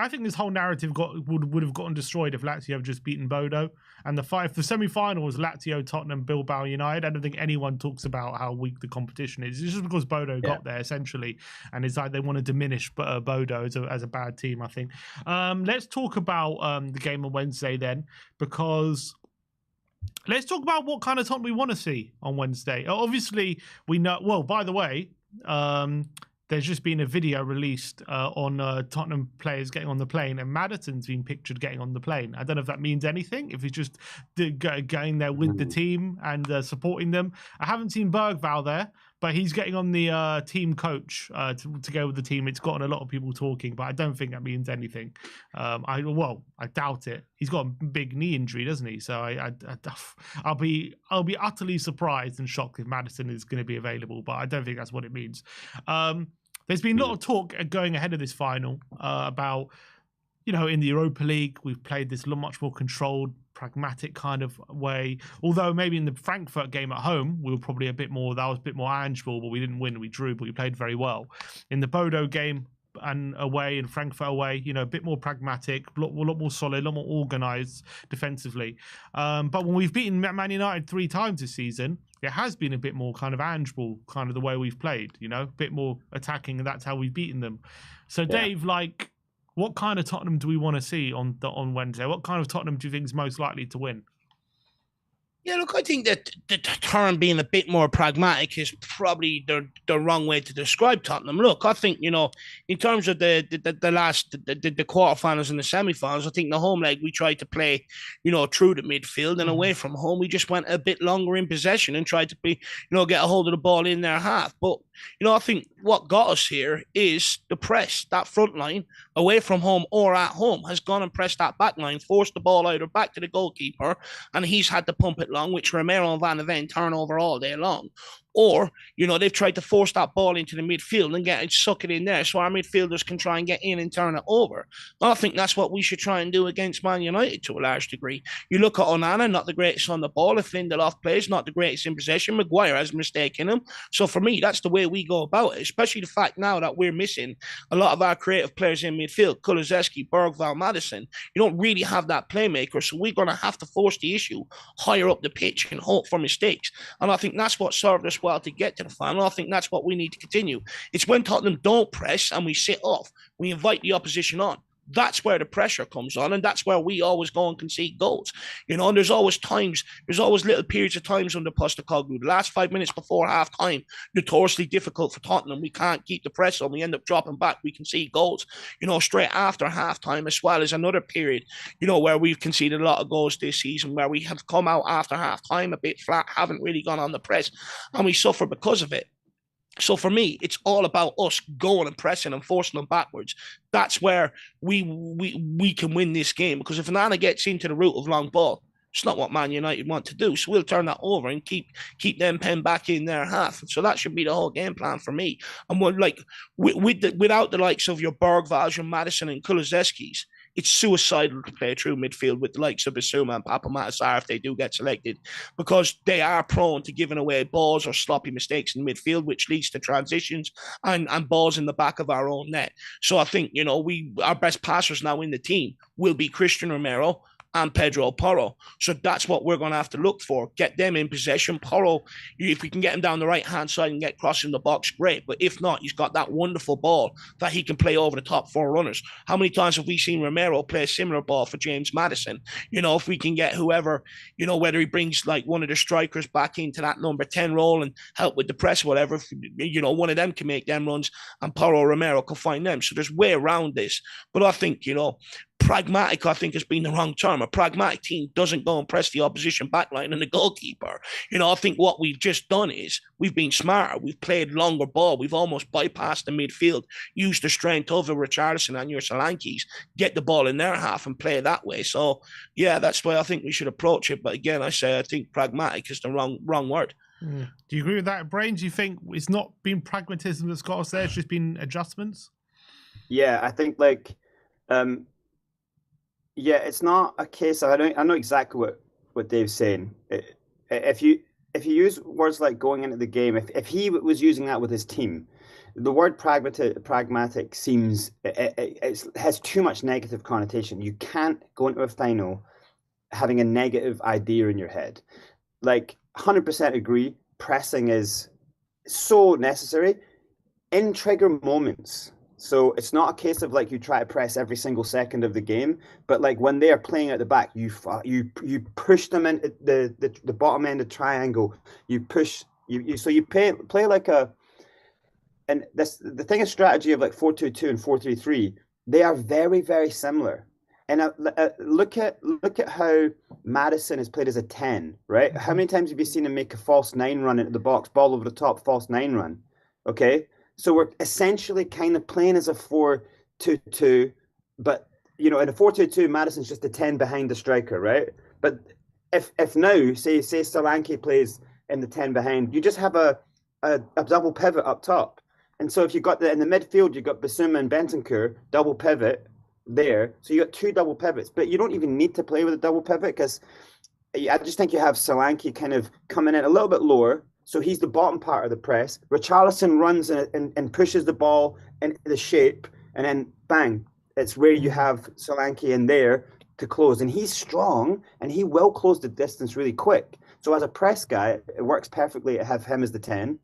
think this whole narrative would have gotten destroyed if Lazio have just beaten Bodo. And the semi-final was Lazio, Tottenham, Bilbao United. I don't think anyone talks about how weak the competition is. It's just because Bodo got there, essentially, and it's like they want to diminish Bodo as a bad team, I think. Let's talk about the game on Wednesday then, because let's talk about what kind of Tottenham we want to see on Wednesday. Obviously, we know. Well, by the way, there's just been a video released on Tottenham players getting on the plane, and Maddison's been pictured getting on the plane. I don't know if that means anything, if he's just going there with the team and supporting them. I haven't seen Bergvall there, but he's getting on the team coach to go with the team. It's gotten a lot of people talking, but I don't think that means anything. I doubt it. He's got a big knee injury, doesn't he? So I'll be utterly surprised and shocked if Maddison is going to be available, but I don't think that's what it means. There's been a lot of talk going ahead of this final about, in the Europa League, we've played this much more controlled, pragmatic kind of way. Although maybe in the Frankfurt game at home, we were probably a bit more manageable, but we didn't win. We drew, but we played very well. In the Bodo game and away and Frankfurt away, a bit more pragmatic, a lot more solid, a lot more organised defensively. But when we've beaten Man United 3 times this season, it has been a bit more kind of manageable, kind of the way we've played, a bit more attacking, and that's how we've beaten them. So Dave, what kind of Tottenham do we want to see on Wednesday? What kind of Tottenham do you think is most likely to win? Yeah, look, I think that the term being a bit more pragmatic is probably the wrong way to describe Tottenham. Look, I think, in terms of the last the quarterfinals and the semi-finals, I think the home leg we tried to play, through the midfield, and away from home we just went a bit longer in possession and tried to be, get a hold of the ball in their half. But I think what got us here is the press. That front line, away from home or at home, has gone and pressed that back line, forced the ball either back to the goalkeeper, and he's had to pump it long, which Romero and Van de Ven turn over all day long. Or, they've tried to force that ball into the midfield and suck it in there so our midfielders can try and get in and turn it over. I think that's what we should try and do against Man United to a large degree. You look at Onana, not the greatest on the ball. If Lindelof plays, not the greatest in possession. Maguire has a mistake in him. So for me, that's the way we go about it, especially the fact now that we're missing a lot of our creative players in midfield. Kulusevski, Bergvall, Maddison. You don't really have that playmaker, so we're going to have to force the issue higher up the pitch and hope for mistakes. And I think that's what served us well to get to the final. I think that's what we need to continue. It's when Tottenham don't press and we sit off, we invite the opposition on. That's where the pressure comes on, and that's where we always go and concede goals. And there's always little periods of times under Postecoglou. The last 5 minutes before half time, notoriously difficult for Tottenham. We can't keep the press on. We end up dropping back. We concede goals, straight after half time, as well as another period, where we've conceded a lot of goals this season, where we have come out after half time a bit flat, haven't really gone on the press, and we suffer because of it. So for me, it's all about us going and pressing and forcing them backwards. That's where we can win this game, because if Onana gets into the route of long ball, it's not what Man United want to do. So we'll turn that over and keep them pen back in their half. So that should be the whole game plan for me. And without the likes of your Bergvalls, your Maddison and Kulusevskis, it's suicidal to play through midfield with the likes of Bissouma and Papa Matasar if they do get selected, because they are prone to giving away balls or sloppy mistakes in midfield, which leads to transitions and balls in the back of our own net. So I think, our best passers now in the team will be Christian Romero and Pedro Porro. So that's what we're going to have to look for. Get them in possession. Porro, if we can get him down the right-hand side and get crossing the box, great. But if not, he's got that wonderful ball that he can play over the top four runners. How many times have we seen Romero play a similar ball for James Maddison? If we can get whoever, whether he brings like one of the strikers back into that number 10 role and help with the press or whatever, one of them can make them runs and Porro Romero can find them. So there's way around this. But I think, pragmatic, I think, has been the wrong term. A pragmatic team doesn't go and press the opposition backline and the goalkeeper. I think what we've just done is we've been smarter. We've played longer ball. We've almost bypassed the midfield, used the strength of a Richarlison and your Solankis, get the ball in their half and play that way. So, yeah, that's the way I think we should approach it. But again, I think pragmatic is the wrong word. Do you agree with that, Brain? Do you think it's not been pragmatism that's got us there? It's just been adjustments? Yeah, I think it's not a case of, I know exactly what Dave's saying. If you use words like going into the game, if he was using that with his team, the word pragmatic seems, it has too much negative connotation. You can't go into a final having a negative idea in your head. 100% agree, pressing is so necessary in trigger moments. So it's not a case of you try to press every single second of the game, but when they are playing at the back, you push them into the bottom end of triangle. You push so you play and the thing is strategy of 4-2-2 and 4-3-3. They are very, very similar. And look at how Maddison is played as a 10, right? How many times have you seen him make a false 9 run into the box, ball over the top, false 9 run? Okay. So we're essentially kind of playing as a 4-2-2, but in a 4-2-2, Maddison's just a 10 behind the striker, right? But if now, say Solanke plays in the 10 behind, you just have a double pivot up top. And so if you got in the midfield, you got Bissouma and Bentancur, double pivot there. So you got 2 double pivots, but you don't even need to play with a double pivot, because I just think you have Solanke kind of coming in a little bit lower. So he's the bottom part of the press. Richarlison runs and pushes the ball into the shape, and then bang, it's where you have Solanke in there to close. And he's strong, and he will close the distance really quick. So as a press guy, it works perfectly to have him as the 10.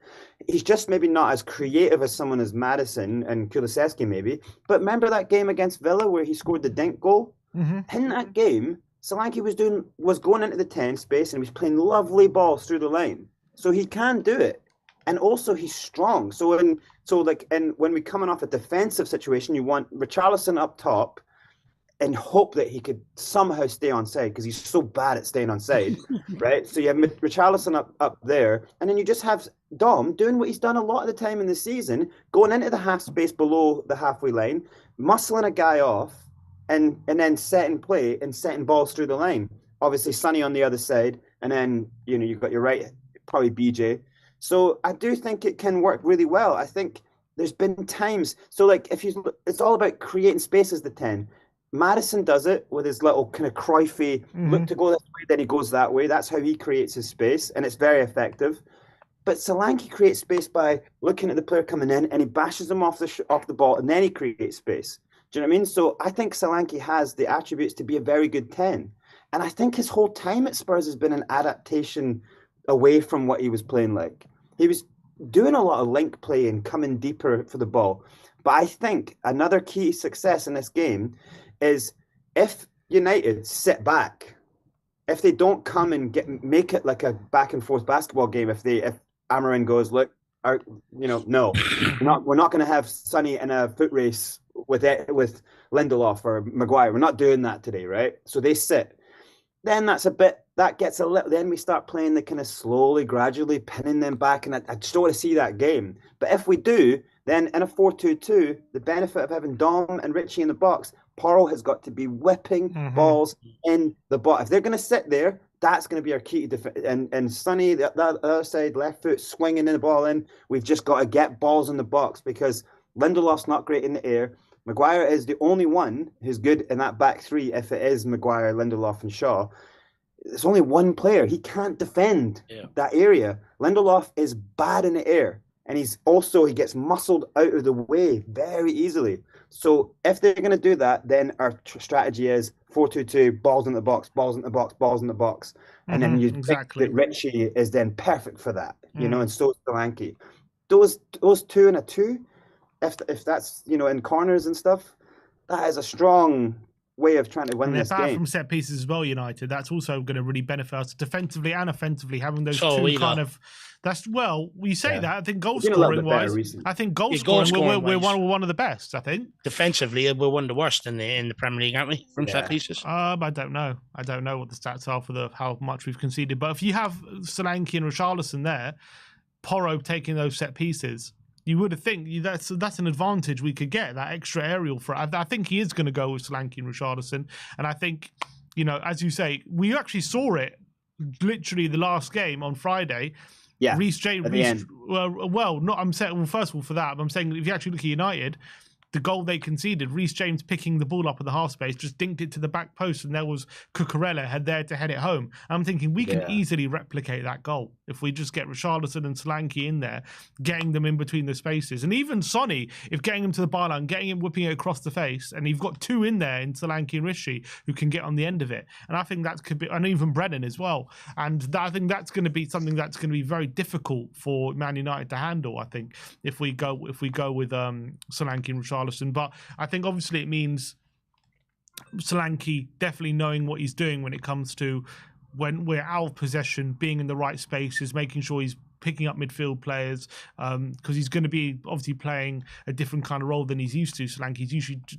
He's just maybe not as creative as someone as Maddison and Kulusevski maybe. But remember that game against Villa where he scored the dink goal? Mm-hmm. In that game, Solanke was going into the 10 space and he was playing lovely balls through the line. So he can do it. And also he's strong. And when we're coming off a defensive situation, you want Richarlison up top and hope that he could somehow stay onside because he's so bad at staying onside, right? So you have Richarlison up there, and then you just have Dom doing what he's done a lot of the time in the season, going into the half space below the halfway line, muscling a guy off, and then setting play and setting balls through the line. Obviously, Sonny on the other side, and then you've got your right, probably BJ. So I do think it can work really well. I think there's been times. So like it's all about creating space as the 10. Madison does it with his little kind of Cruyffy look to go this way, then he goes that way. That's how he creates his space, and it's very effective. But Solanke creates space by looking at the player coming in, and he bashes him off the ball, and then he creates space. Do you know what I mean? So I think Solanke has the attributes to be a very good 10. And I think his whole time at Spurs has been an adaptation away from what he was playing like. He was doing a lot of link play and coming deeper for the ball. But I think another key success in this game is if United sit back, if they don't come and make it like a back and forth basketball game, if Amarin goes, look, no, we're not going to have Sonny in a foot race with Lindelof or Maguire. We're not doing that today, right? So they sit. Then then we start playing the kind of slowly, gradually pinning them back, and I just don't want to see that game. But if we do, then in a 4-2-2, the benefit of having Dom and Richie in the box, Porro has got to be whipping balls in the box. If they're going to sit there, that's going to be our key to defense. And Sonny, the other side, left foot, swinging the ball in. We've just got to get balls in the box because Lindelof's not great in the air. Maguire is the only one who's good in that back three if it is Maguire, Lindelof, and Shaw. There's only one player. He can't defend that area. Lindelof is bad in the air. And he gets muscled out of the way very easily. So if they're going to do that, then our strategy is 4-2-2, balls in the box, balls in the box, balls in the box. And then you think that Richie is then perfect for that, and so is Solanke. Those 2 and a 2, if that's, in corners and stuff, that is a strong way of trying to win this game. Apart from set pieces as well, United, that's also going to really benefit us defensively and offensively, having those two kind of. That's we say that. I think goal scoring wise, we're one of the best. I think defensively we're one of the worst in the Premier League, aren't we? From set pieces. I don't know. I don't know what the stats are for how much we've conceded. But if you have Solanke and Richarlison there, Porro taking those set pieces, you would think that's an advantage we could get, that extra aerial threat. I think he is going to go with Solanke and Richarlison. And I think, as you say, we actually saw it literally the last game on Friday. Yeah, Reece James. First of all, for that, I'm saying if you actually look at United, the goal they conceded, Reece James picking the ball up at the half space, just dinked it to the back post, and there was Cucurella there to head it home. I'm thinking we can easily replicate that goal if we just get Richarlison and Solanke in there, getting them in between the spaces. And even Sonny, if getting him to the byline, getting him whipping it across the face, and you've got two in there in Solanke and Richie who can get on the end of it. And I think that could be, and even Brennan as well. And I think that's going to be something that's going to be very difficult for Man United to handle, I think, if we go with Solanke and Richarlison. But I think obviously it means Solanke definitely knowing what he's doing when it comes to when we're out of possession, being in the right spaces, making sure he's picking up midfield players, because he's going to be obviously playing a different kind of role than he's used to. Solanke's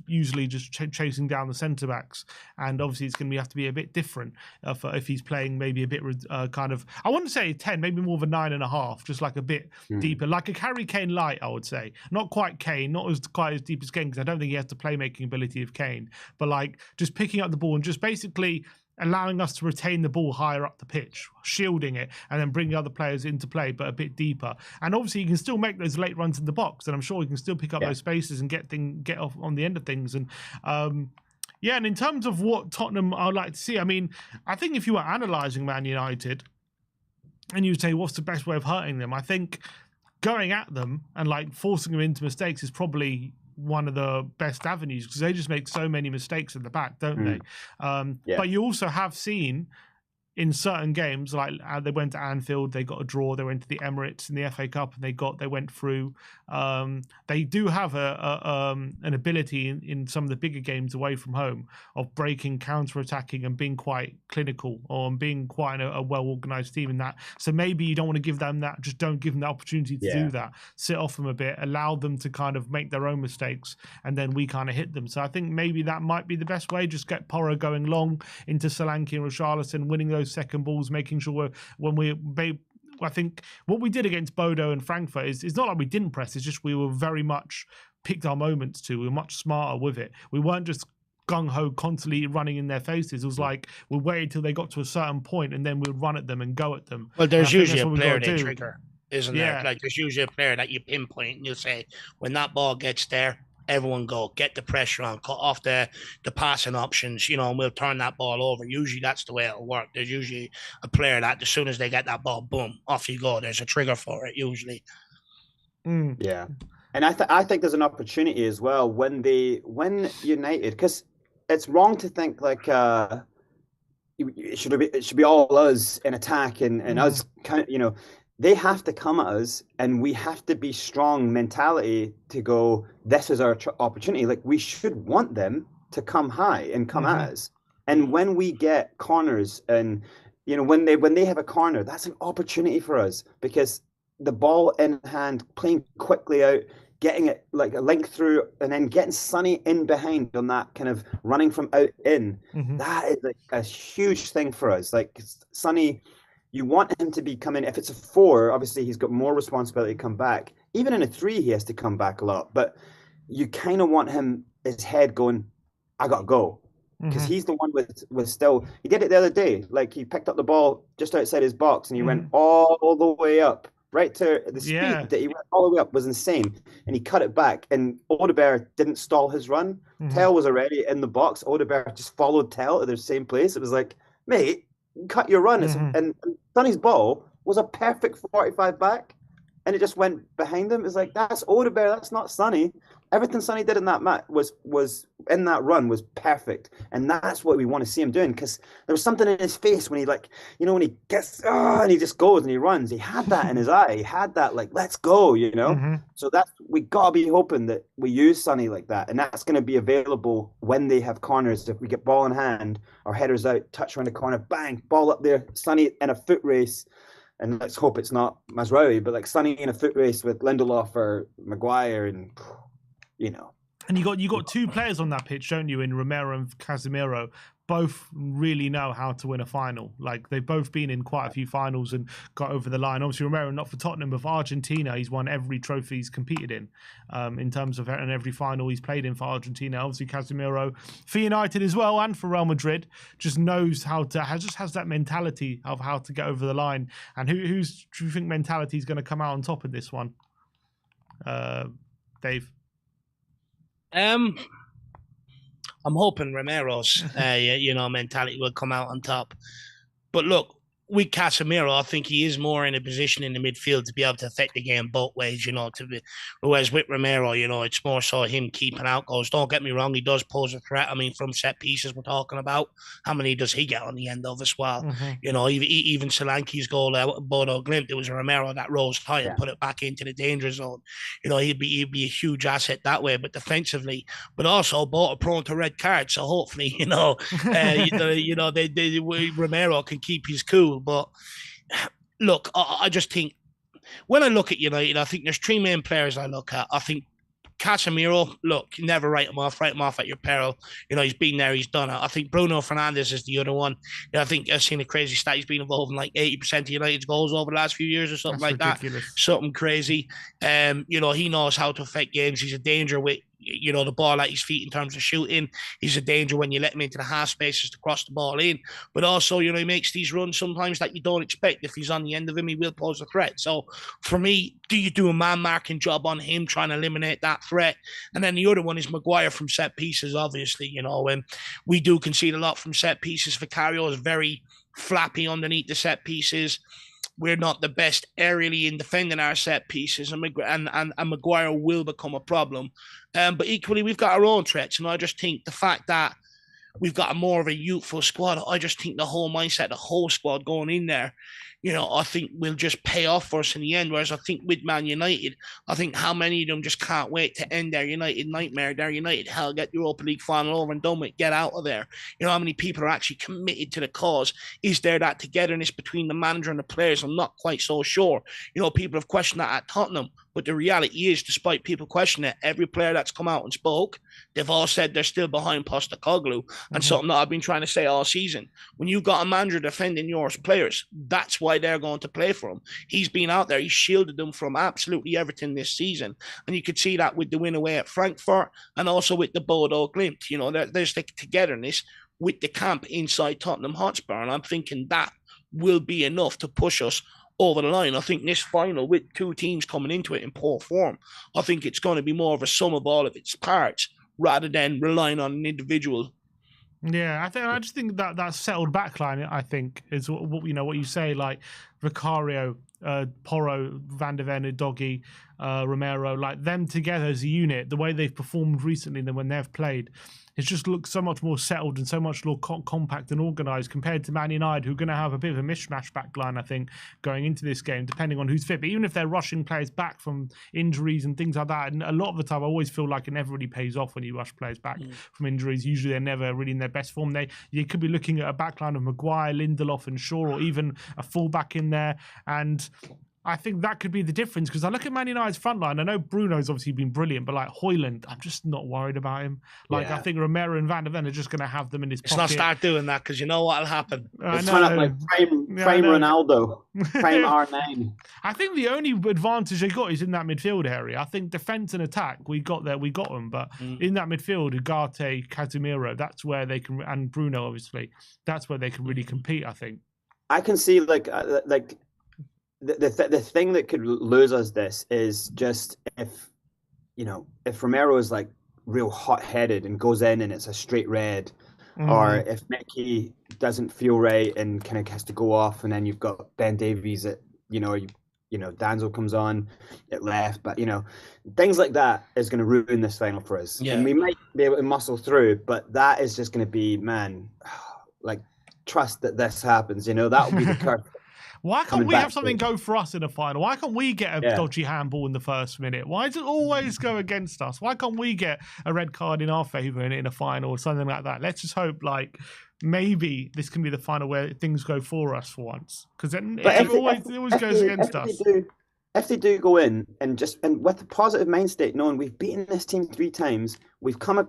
usually just chasing down the centre backs, and obviously it's going to have to be a bit different if he's playing maybe a bit kind of, I wouldn't say 10, maybe more of a 9.5, just like a bit deeper, like a Harry Kane light, I would say. Not quite Kane, not quite as deep as Kane, because I don't think he has the playmaking ability of Kane, but like just picking up the ball and just basically allowing us to retain the ball higher up the pitch, shielding it, and then bringing other players into play, but a bit deeper. And obviously, you can still make those late runs in the box, and I'm sure he can still pick up those spaces and get off on the end of things. And and in terms of what Tottenham I would like to see, I mean, I think if you were analysing Man United, and you would say, what's the best way of hurting them? I think going at them and like forcing them into mistakes is probably one of the best avenues, because they just make so many mistakes at the back, don't they? But you also have seen in certain games, like they went to Anfield, they got a draw. They went to the Emirates in the FA Cup, and they went through. They do have an ability in some of the bigger games away from home of breaking, counter-attacking, and being quite clinical, or being quite a well-organised team in that. So maybe you don't want to give them that. Just don't give them the opportunity to do that. Sit off them a bit, allow them to kind of make their own mistakes, and then we kind of hit them. So I think maybe that might be the best way. Just get Porro going long into Solanke and Richarlison, winning those second balls, making sure I think what we did against Bodo and Frankfurt is not like we didn't press. It's just we were very much picked our moments too. We were much smarter with it. We weren't just gung-ho constantly running in their faces. It was like we waited till they got to a certain point and then we'd run at them and go at them. Well, there's usually a player they trigger, isn't there? Like there's usually a player that you pinpoint and you'll say, when that ball gets there, everyone go, get the pressure on, cut off the passing options, and we'll turn that ball over. Usually that's the way it'll work. There's usually a player that as soon as they get that ball, boom, off you go. There's a trigger for it usually. Yeah. And I think there's an opportunity as well when United, because it's wrong to think like it should be all us in attack and us kind of, they have to come at us, and we have to be strong mentality to go, this is our opportunity. Like, we should want them to come high and come at us. And when we get corners and, when they have a corner, that's an opportunity for us, because the ball in hand, playing quickly out, getting it like a link through, and then getting Sonny in behind on that kind of running from out in, that is like a huge thing for us. Like, Sonny, you want him to be coming. If it's a 4, obviously he's got more responsibility to come back. Even in a 3, he has to come back a lot. But you kind of want his head going, I got to go. Because he's the one with still, he did it the other day. Like, he picked up the ball just outside his box and he went all the way up, right to the speed that he went all the way up was insane. And he cut it back. And Odegaard didn't stall his run. Tell was already in the box. Odegaard just followed Tell to the same place. It was like, mate, cut your run. And Sonny's ball was a perfect 45 back, and it just went behind him. It's like, that's Odegaard, that's not Sonny. Everything Sonny did in that match was in that run was perfect, and that's what we want to see him doing, because there was something in his face when he when he gets and he just goes and he runs. He had that in his eye. He had that like, let's go, So that's, we gotta be hoping that we use Sonny like that, and that's going to be available when they have corners. If we get ball in hand or headers out, touch around the corner, bang, ball up there, Sonny in a foot race. And let's hope it's not Mazraoui, but like Sonny in a foot race with Lindelof or Maguire, and And you got 2 players on that pitch, don't you, in Romero and Casemiro? Both really know how to win a final. Like, they've both been in quite a few finals and got over the line. Obviously, Romero not for Tottenham, but for Argentina, he's won every trophy he's competed in terms of and every final he's played in for Argentina. Obviously, Casemiro for United as well and for Real Madrid just knows has that mentality of how to get over the line. And do you think mentality is going to come out on top of this one, Dave? I'm hoping Romero's, mentality will come out on top. But look, with Casemiro, I think he is more in a position in the midfield to be able to affect the game both ways, whereas with Romero, it's more so him keeping out goals. Don't get me wrong, he does pose a threat. I mean, from set pieces we're talking about, how many does he get on the end of as well? Even Solanke's goal out at Bodo Glimt, it was Romero that rose high and put it back into the danger zone. He'd be a huge asset that way, but defensively, but also both are prone to red cards. So hopefully, Romero can keep his cool. But look, I just think when I look at United, I think there's 3 main players I look at. I think Casemiro, look, never write him off at your peril. He's been there, he's done it. I think Bruno Fernandes is the other one. I think I've seen a crazy stat. He's been involved in like 80% of United's goals over the last few years or something. That's like ridiculous. That. Something crazy. He knows how to affect games. He's a danger with the ball at his feet in terms of shooting. He's a danger when you let him into the half spaces to cross the ball in. But also, he makes these runs sometimes that you don't expect. If he's on the end of him, he will pose a threat. So for me, do you do a man-marking job on him, trying to eliminate that threat? And then the other one is Maguire from set pieces, obviously. We do concede a lot from set pieces. Vicario is very flappy underneath the set pieces. We're not the best aerially in defending our set pieces, and Maguire will become a problem. But equally, we've got our own threats, and I just think the fact that we've got a more of a youthful squad. I just think the whole mindset, the whole squad going in there, I think will just pay off for us in the end. Whereas I think with Man United, I think how many of them just can't wait to end their United nightmare, their United hell, get Europa League final over and done with, get out of there. How many people are actually committed to the cause? Is there that togetherness between the manager and the players? I'm not quite so sure. People have questioned that at Tottenham, but the reality is, despite people questioning it, every player that's come out and spoke, they've all said they're still behind Postecoglou. And something that I've been trying to say all season, when you've got a manager defending your players, that's why they're going to play for him. He's been out there, he's shielded them from absolutely everything this season. And you could see that with the win away at Frankfurt and also with the Bodo Glimt. There's the togetherness with the camp inside Tottenham Hotspur. And I'm thinking that will be enough to push us over the line. I think this final, with two teams coming into it in poor form, I think it's going to be more of a sum of all of its parts rather than relying on an individual. Yeah, I just think that settled backline, I think, is what you say, like Vicario, Porro, Van der Ven, Doggy, Romero, like them together as a unit, the way they've performed recently than when they've played, it just looks so much more settled and so much more compact and organised compared to Man United, who are going to have a bit of a mishmash backline, I think, going into this game, depending on who's fit. But even if they're rushing players back from injuries and things like that, and a lot of the time I always feel like it never really pays off when you rush players back from injuries. Usually they're never really in their best form. You could be looking at a backline of Maguire, Lindelof and Shaw, or even a fullback in there. And I think that could be the difference, because I look at Man United's front line. I know Bruno's obviously been brilliant, but like Højlund, I'm just not worried about him. I think Romero and Van der Ven are just going to have them in his pocket. Let's not start doing that, because you know what'll happen. It's kind of like prime Ronaldo, prime R9. I think the only advantage they got is in that midfield area. I think defense and attack, we got them, but in that midfield, Ugarte, Casemiro, that's where they can, and Bruno obviously, that's where they can really compete. I think I can see the thing that could lose us this is just if Romero is like real hot-headed and goes in and it's a straight red, or if Mickey doesn't feel right and kind of has to go off, and then you've got Ben Davies at Danzel comes on at left, but things like that is going to ruin this final for us. And we might be able to muscle through, but that is just going to be, like, trust that this happens. That will be the curse. Why can't we have something go for us in a final? Why can't we get a dodgy handball in the first minute? Why does it always go against us? Why can't we get a red card in our favour in a final or something like that? Let's just hope, like, maybe this can be the final where things go for us for once, because it always goes against us. If they do go in and with a positive mind state, knowing we've beaten this team 3 times, we've come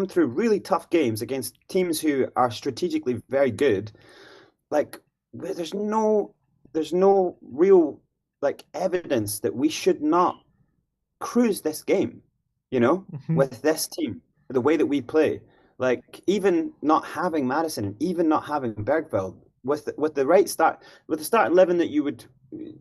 through really tough games against teams who are strategically very good, like, there's no real evidence that we should not cruise this game, with this team, the way that we play. Like, even not having Maddison and even not having Bergveld, with the right start, with the start 11 that you would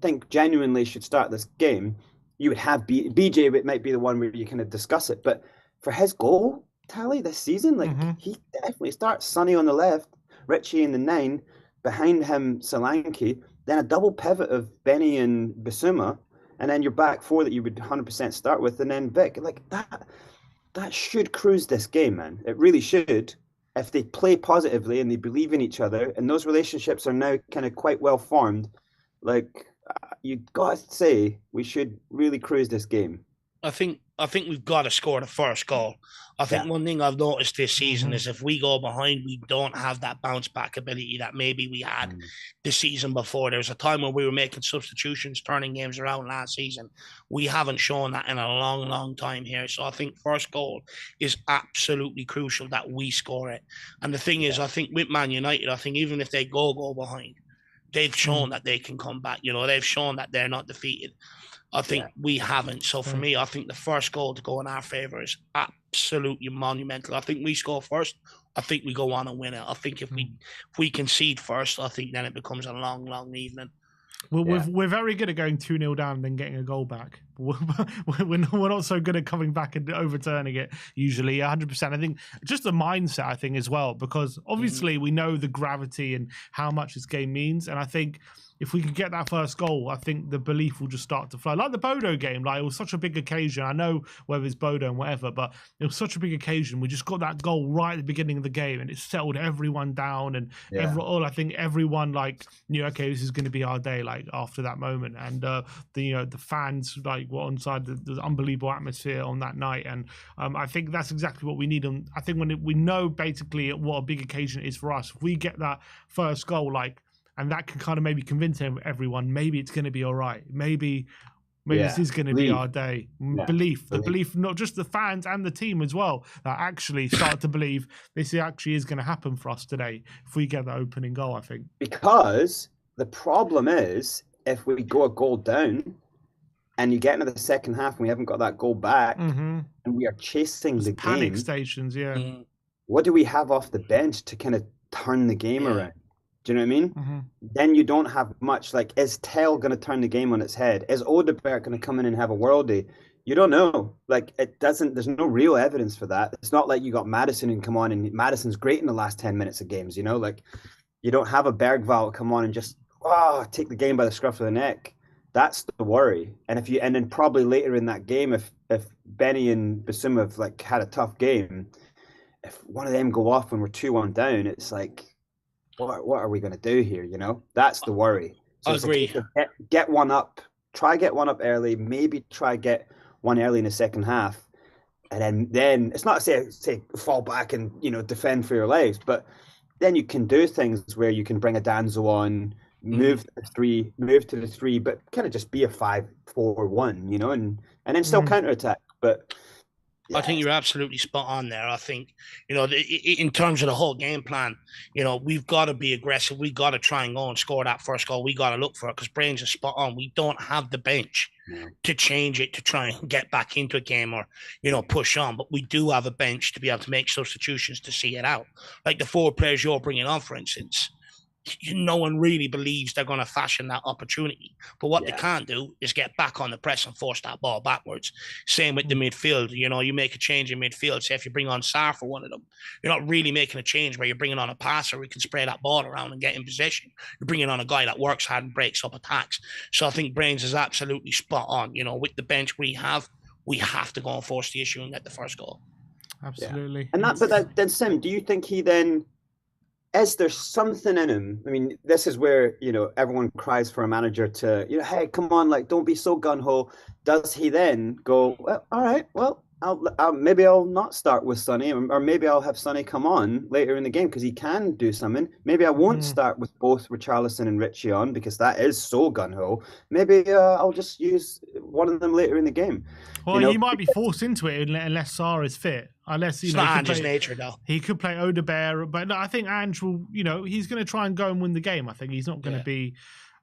think genuinely should start this game, you would have BJ. It might be the one where you kind of discuss it, but for his goal tally this season, he definitely starts. Sonny on the left, Richie in the 9, behind him Solanke, then a double pivot of Benny and Bissouma, and then your back 4 that you would 100% start with, and then Vic. Like, that should cruise this game, man. It really should. If they play positively and they believe in each other, and those relationships are now kind of quite well formed, like, you got to say we should really cruise this game. I think we've got to score the first goal. I think one thing I've noticed this season is if we go behind, we don't have that bounce back ability that maybe we had the season before. There was a time when we were making substitutions, turning games around last season. We haven't shown that in a long, long time here. So I think first goal is absolutely crucial that we score it. And the thing is, I think with Man United, I think even if they go behind, they've shown that they can come back. They've shown that they're not defeated. I think we haven't. So for me, I think the first goal to go in our favour is absolutely monumental. I think we score first. I think we go on and win it. I think if we concede first, I think then it becomes a long, long evening. We're very good at going 2-0 down and then getting a goal back. we're not so good at coming back and overturning it usually. 100%. I think just the mindset, I think, as well, because obviously we know the gravity and how much this game means, and I think if we can get that first goal, I think the belief will just start to flow. Like the Bodo game, like it was such a big occasion. I know whether it's Bodo and whatever, but it was such a big occasion. We just got that goal right at the beginning of the game, and it settled everyone down. And I think everyone like knew, okay, this is going to be our day. Like after that moment, and the fans like were on side. The unbelievable atmosphere on that night, and I think that's exactly what we need. And I think when we know basically what a big occasion it is for us, if we get that first goal, like. And that can kind of maybe convince everyone, maybe it's going to be all right. Maybe this is going to be our day. Yeah. Belief, not just the fans and the team as well, that actually start to believe this actually is going to happen for us today if we get the opening goal, I think. Because the problem is, if we go a goal down and you get into the second half and we haven't got that goal back and we are chasing the panic game. Stations, yeah. What do we have off the bench to kind of turn the game around? Do you know what I mean? Then you don't have much. Like, is Tell going to turn the game on its head? Is Odegaard going to come in and have a worldie? You don't know. Like, it doesn't. There's no real evidence for that. It's not like you got Madison and come on, and Madison's great in the last 10 minutes of games. You know, like you don't have a Bergvall come on and just take the game by the scruff of the neck. That's the worry. And then probably later in that game, if Benny and Basuma have like had a tough game, if one of them go off when we're 2-1 down, it's like. What are we going to do here? You know, that's the worry. So I agree. Like, get one up. Try get one up early. Maybe try get one early in the second half, and then it's not to say fall back and defend for your lives, but then you can do things where you can bring a Danzo on, move to the three, but kind of just be a 5-4-1, and then still counterattack. But. I think you're absolutely spot on there. I think, in terms of the whole game plan, we've got to be aggressive. We got to try and go and score that first goal. We got to look for it because Brains is spot on. We don't have the bench to change it, to try and get back into a game or, push on. But we do have a bench to be able to make substitutions to see it out. Like the 4 players you're bringing on, for instance. No one really believes they're going to fashion that opportunity. But what they can't do is get back on the press and force that ball backwards. Same with the midfield. You make a change in midfield. Say if you bring on Sarr for one of them, you're not really making a change where you're bringing on a passer who can spray that ball around and get in possession. You're bringing on a guy that works hard and breaks up attacks. So I think Brains is absolutely spot on. With the bench we have to go and force the issue and get the first goal. Absolutely. Yeah. And then Sim, do you think he then... Is there something in him? I mean, this is where, everyone cries for a manager to, hey, come on, like, don't be so gun-ho. Does he then go, well, all right, well, maybe I'll not start with Sonny, or maybe I'll have Sonny come on later in the game because he can do something. Maybe I won't start with both Richarlison and Richie on because that is so gun-ho. Maybe I'll just use one of them later in the game. Well, he might be forced into it unless Sarr is fit. Unless it's not Ange's nature, though. He could play Odegaard, but no, I think Ange will. He's going to try and go and win the game. I think he's not going to be.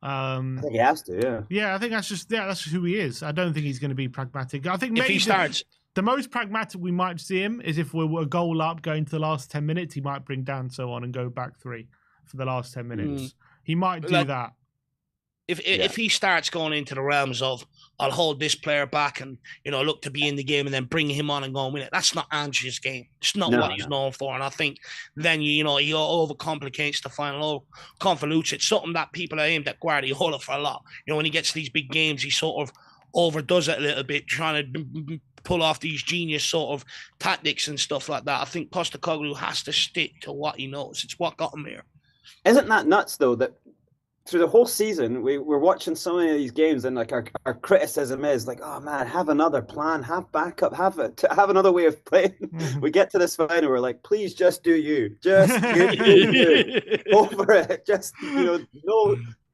I think he has to. Yeah. Yeah, I think that's just who he is. I don't think he's going to be pragmatic. I think maybe if he starts. The most pragmatic we might see him is if we're a goal up going to the last 10 minutes, he might bring Danso on and go back 3 for the last 10 minutes. He might do that. If he starts going into the realms of I'll hold this player back and look to be in the game and then bring him on and go and win it, that's not Ange's game. It's not what he's known for. And I think then he overcomplicates the final, convolutes. It's something that people are aimed at Guardiola for a lot. When he gets to these big games, he sort of overdoes it a little bit, trying to pull off these genius sort of tactics and stuff like that. I think Postecoglou has to stick to what he knows. It's what got him here. Isn't that nuts though that through the whole season we're watching so many of these games and like our criticism is like, oh man, have another plan, have backup, have another way of playing. We get to this final, we're like, please just do you, just you. Go for it, just no,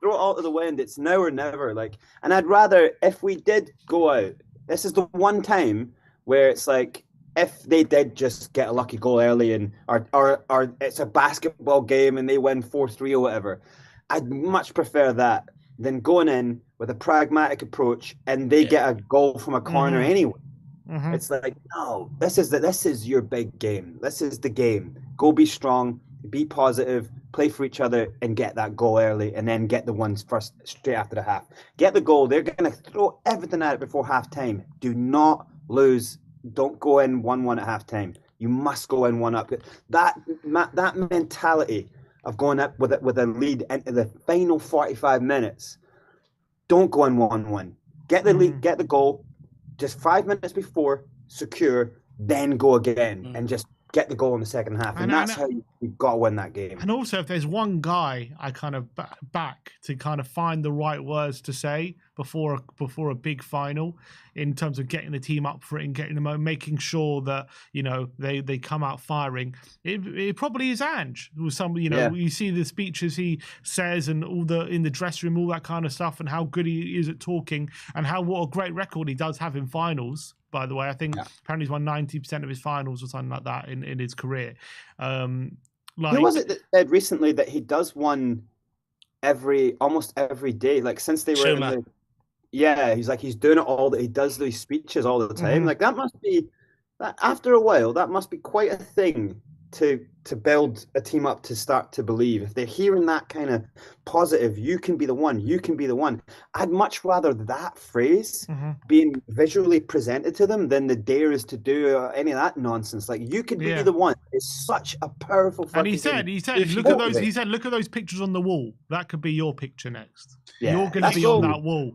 throw it all to the wind. It's now or never. Like, and I'd rather, if we did go out, this is the one time where it's like, if they did just get a lucky goal early and or it's a basketball game and they win 4-3 or whatever, I'd much prefer that than going in with a pragmatic approach and they get a goal from a corner anyway. It's like, no, this is your big game. This is the game. Go be strong, be positive, play for each other, and get that goal early, and then get the ones first straight after the half. Get the goal. They're going to throw everything at it before half time. Do not lose. Don't go in 1-1 at half time. You must go in 1-up. That mentality of going up with a lead into the final 45 minutes. Don't go in 1-1. Get the lead, get the goal. Just 5 minutes before, secure, then go again, and just get the goal in the second half. And that's how you've got to win that game. And also, if there's one guy I kind of back to kind of find the right words to say before a big final, in terms of getting the team up for it and getting them, making sure that, you know, they come out firing, it probably is Ange. With some, you know, you see the speeches he says and all the in the dressing room, all that kind of stuff, and how good he is at talking, and what a great record he does have in finals. By the way, I think apparently he's won 90% of his finals or something like that in his career. Who was it that said recently that he does one almost every day? Like since they were in the, he's doing it all. That he does these speeches all the time. Like that must be after a while. That must be quite a thing to build a team up to start to believe. If they're hearing that kind of positive, you can be the one, you can be the one. I'd much rather that phrase being visually presented to them than the dare is to do any of that nonsense. Like, you can be the one. It's such a powerful fucking And he said, look at those pictures on the wall. That could be your picture next. You're going to be on that wall.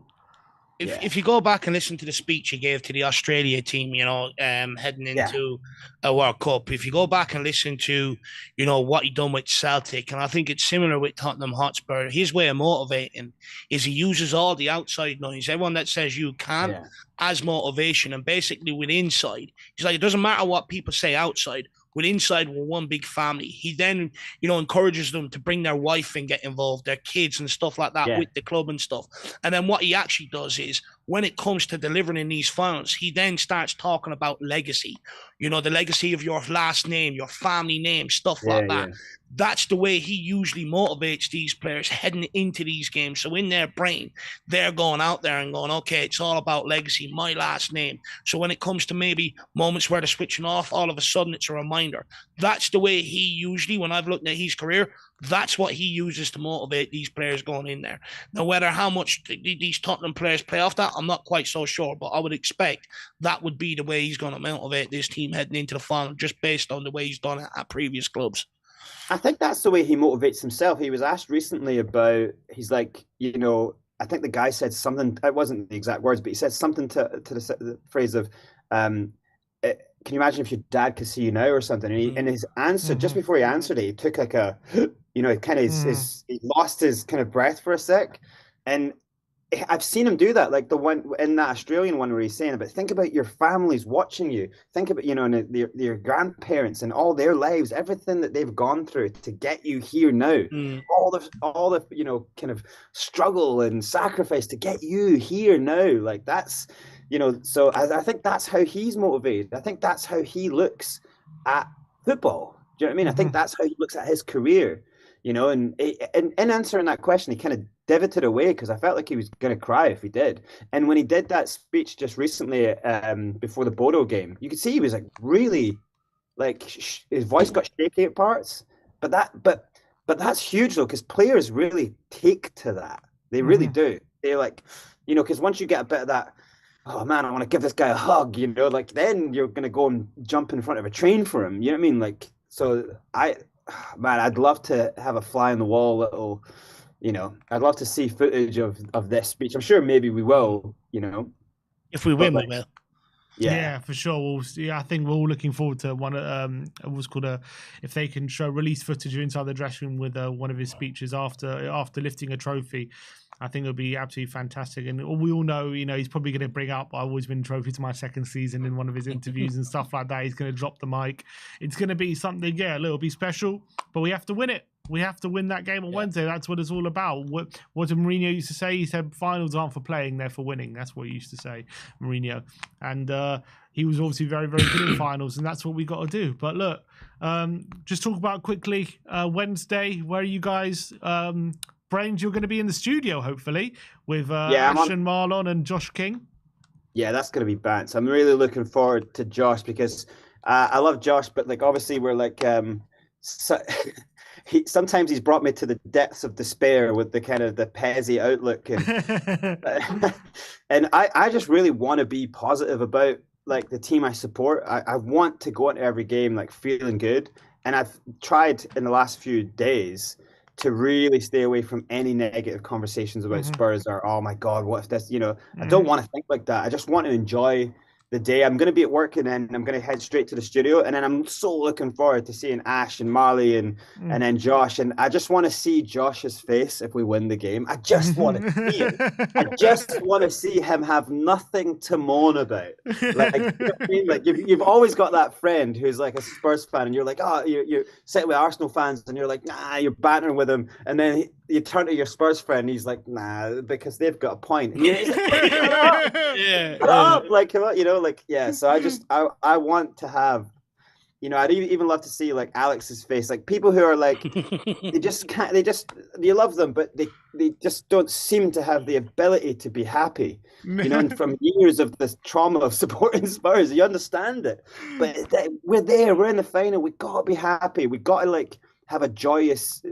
If you go back and listen to the speech he gave to the Australia team, you know, heading into a World Cup, if you go back and listen to, you know, what he done with Celtic, and I think it's similar with Tottenham Hotspur, his way of motivating is he uses all the outside noise, everyone that says you can't, as motivation. And basically with inside, he's like, it doesn't matter what people say outside. With inside, we're one big family. He then, you know, encourages them to bring their wife and get involved, their kids and stuff like that with the club and stuff. And then what he actually does is, when it comes to delivering in these finals, he then starts talking about legacy. You know, the legacy of your last name, your family name, stuff like that. That's the way he usually motivates these players heading into these games. So in their brain, they're going out there and going, okay, it's all about legacy, my last name. So when it comes to maybe moments where they're switching off, all of a sudden it's a reminder. That's the way he usually, when I've looked at his career, that's what he uses to motivate these players going in there. Now, whether how much these Tottenham players play off that, I'm not quite so sure, but I would expect that would be the way he's going to motivate this team heading into the final, just based on the way he's done it at previous clubs. I think that's the way he motivates himself. He was asked recently about, he's like, you know, I think the guy said something, it wasn't the exact words, but he said something to the phrase of, can you imagine if your dad could see you now or something? And he, in his answer, just before he answered it, he took like a, you know, kind of he lost his kind of breath for a sec. And I've seen him do that, like the one in that Australian one where he's saying, but think about your families watching you. Think about, you know, and your grandparents and all their lives, everything that they've gone through to get you here now. All the you know, kind of struggle and sacrifice to get you here now. Like that's, you know, so I think that's how he's motivated. I think that's how he looks at football. Do you know what I mean? I think that's how he looks at his career. You know, and in answering that question, he kind of deviated away because I felt like he was going to cry if he did. And when he did that speech just recently before the Bodo game, you could see he was like really, like his voice got shaky at parts. But that's huge though, because players really take to that. They really do. They're like, you know, because once you get a bit of that, oh man, I want to give this guy a hug, you know, like then you're going to go and jump in front of a train for him. You know what I mean? Like, so man, I'd love to have a fly on the wall little, you know, I'd love to see footage of this speech. I'm sure maybe we will, you know. If we win, we will. Yeah, for sure. I think we're all looking forward to one. What's called if they can show release footage inside the dressing room with one of his speeches after lifting a trophy. I think it'll be absolutely fantastic. And we all know, you know, he's probably going to bring up, I've always been trophy to my second season in one of his interviews and stuff like that. He's going to drop the mic. It's going to be something, a little bit special, but we have to win it. We have to win that game on Wednesday. That's what it's all about. What did Mourinho used to say? He said finals aren't for playing, they're for winning. That's what he used to say, Mourinho. And he was obviously very, very good in finals, and that's what we got to do. But look, just talk about quickly, Wednesday, where are you guys? Brains, you're going to be in the studio, hopefully, with Ash and Marlon and Josh King. Yeah, that's going to be bad. So I'm really looking forward to Josh because I love Josh, but like obviously we're like sometimes he's brought me to the depths of despair with the kind of the Pezzy outlook, and I just really want to be positive about like the team I support. I want to go into every game like feeling good, and I've tried in the last few days to really stay away from any negative conversations about Spurs or, oh my God, what if this, I don't want to think like that. I just want to enjoy the day. I'm going to be at work and then I'm going to head straight to the studio. And then I'm so looking forward to seeing Ash and Marley and then Josh. And I just want to see Josh's face if we win the game. I just want to see it. I just want to see him have nothing to moan about. Like, you know what I mean? Like you've always got that friend who's like a Spurs fan and you're like, oh, you're sitting with Arsenal fans and you're like, nah, you're bantering with him. And then you turn to your Spurs friend and he's like, nah, because they've got a point. And you're like, shut up. Like, yeah. So I want to have, I'd even love to see like Alex's face, like people who are like, you love them, but they just don't seem to have the ability to be happy, and from years of this trauma of supporting Spurs, you understand it, but we're in the final, we got to be happy, we got to like have a joyous,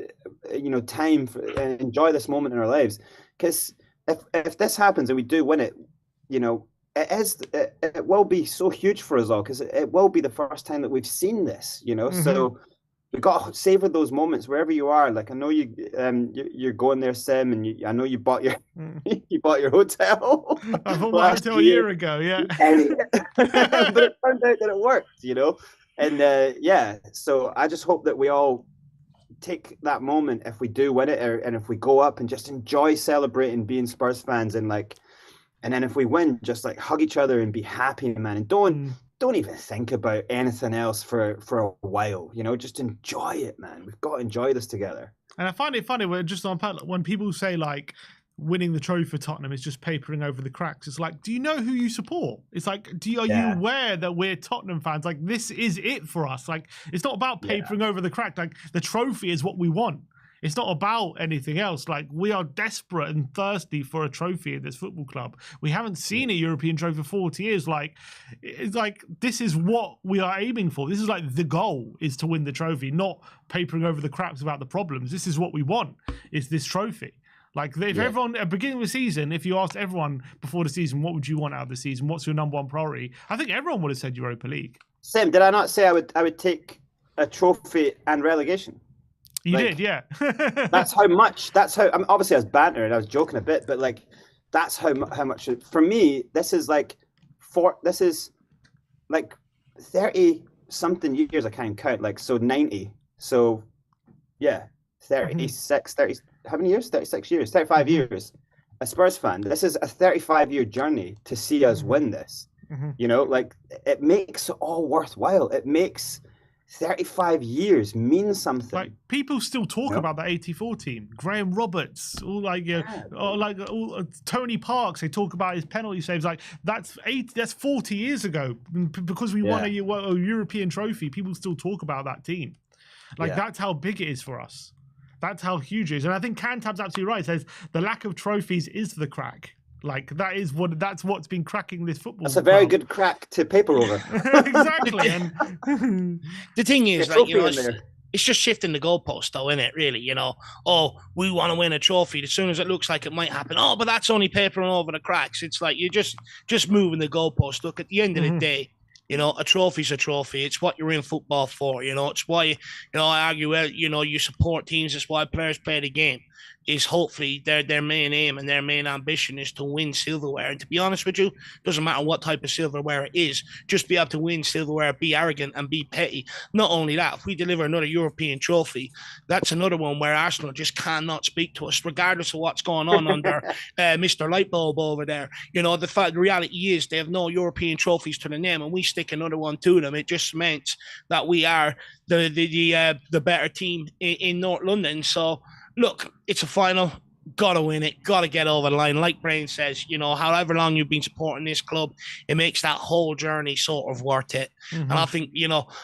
time and enjoy this moment in our lives, because if this happens and we do win it, it will be so huge for us all, because it will be the first time that we've seen this, so we got to savor those moments wherever you are. Like I know you're going there, Sim, and I know you bought your you bought your hotel. I bought my hotel a year ago, yeah. But it turned out that it worked, and so I just hope that we all take that moment if we do win it, and if we go up and just enjoy celebrating being Spurs fans, and then if we win, just like hug each other and be happy, man, and don't even think about anything else for a while, just enjoy it, man. We've got to enjoy this together. And I find it funny when people say like winning the trophy for Tottenham is just papering over the cracks. It's like, do you know who you support? It's like, are you aware that we're Tottenham fans? Like, this is it for us. Like, it's not about papering over the crack. Like, the trophy is what we want. It's not about anything else. Like, we are desperate and thirsty for a trophy in this football club. We haven't seen a European trophy for 40 years. Like, it's like, this is what we are aiming for. This is like the goal, is to win the trophy, not papering over the cracks about the problems. This is what we want, is this trophy. Like, if everyone, at the beginning of the season, if you asked everyone before the season, what would you want out of the season? What's your number one priority? I think everyone would have said Europa League. Sam, did I not say I would take a trophy and relegation? You did, yeah. that's how, I mean, obviously I was bantering, I was joking a bit, but like, that's how much, for me, this is like 30 something years, I can't count, like, so 90. So yeah, 36, 30, how many years? 36 years, 35 years. A Spurs fan, this is a 35-year journey to see us win this. Like, it makes it all worthwhile. It makes 35 years mean something. Like, people still talk about that 84 team. Graham Roberts, Tony Parks. They talk about his penalty saves. Like, that's 40 years ago. Because we won a European trophy, people still talk about that team. Like, that's how big it is for us. That's how huge it is. And I think Cantab's absolutely right. He says the lack of trophies is the crack. Like, that's what's been cracking this football. That's a very good crack to paper over. Exactly. And the thing is, like, it's just shifting the goalpost, though, isn't it? Really, oh, we want to win a trophy. As soon as it looks like it might happen, oh, but that's only papering over the cracks. It's like you're just moving the goalpost. Look, at the end of the day, a trophy's a trophy. It's what you're in football for. It's why, I argue, you support teams. It's why players play the game. Is hopefully their main aim and their main ambition is to win silverware. And to be honest with you, doesn't matter what type of silverware it is, just be able to win silverware, be arrogant and be petty. Not only that, if we deliver another European trophy, that's another one where Arsenal just cannot speak to us, regardless of what's going on under Mr. Lightbulb over there. The reality is they have no European trophies to the name, and we stick another one to them. It just meant that we are the better team in North London. So, look, it's a final. Got to win it. Got to get over the line. Like Brain says, however long you've been supporting this club, it makes that whole journey sort of worth it. And I think,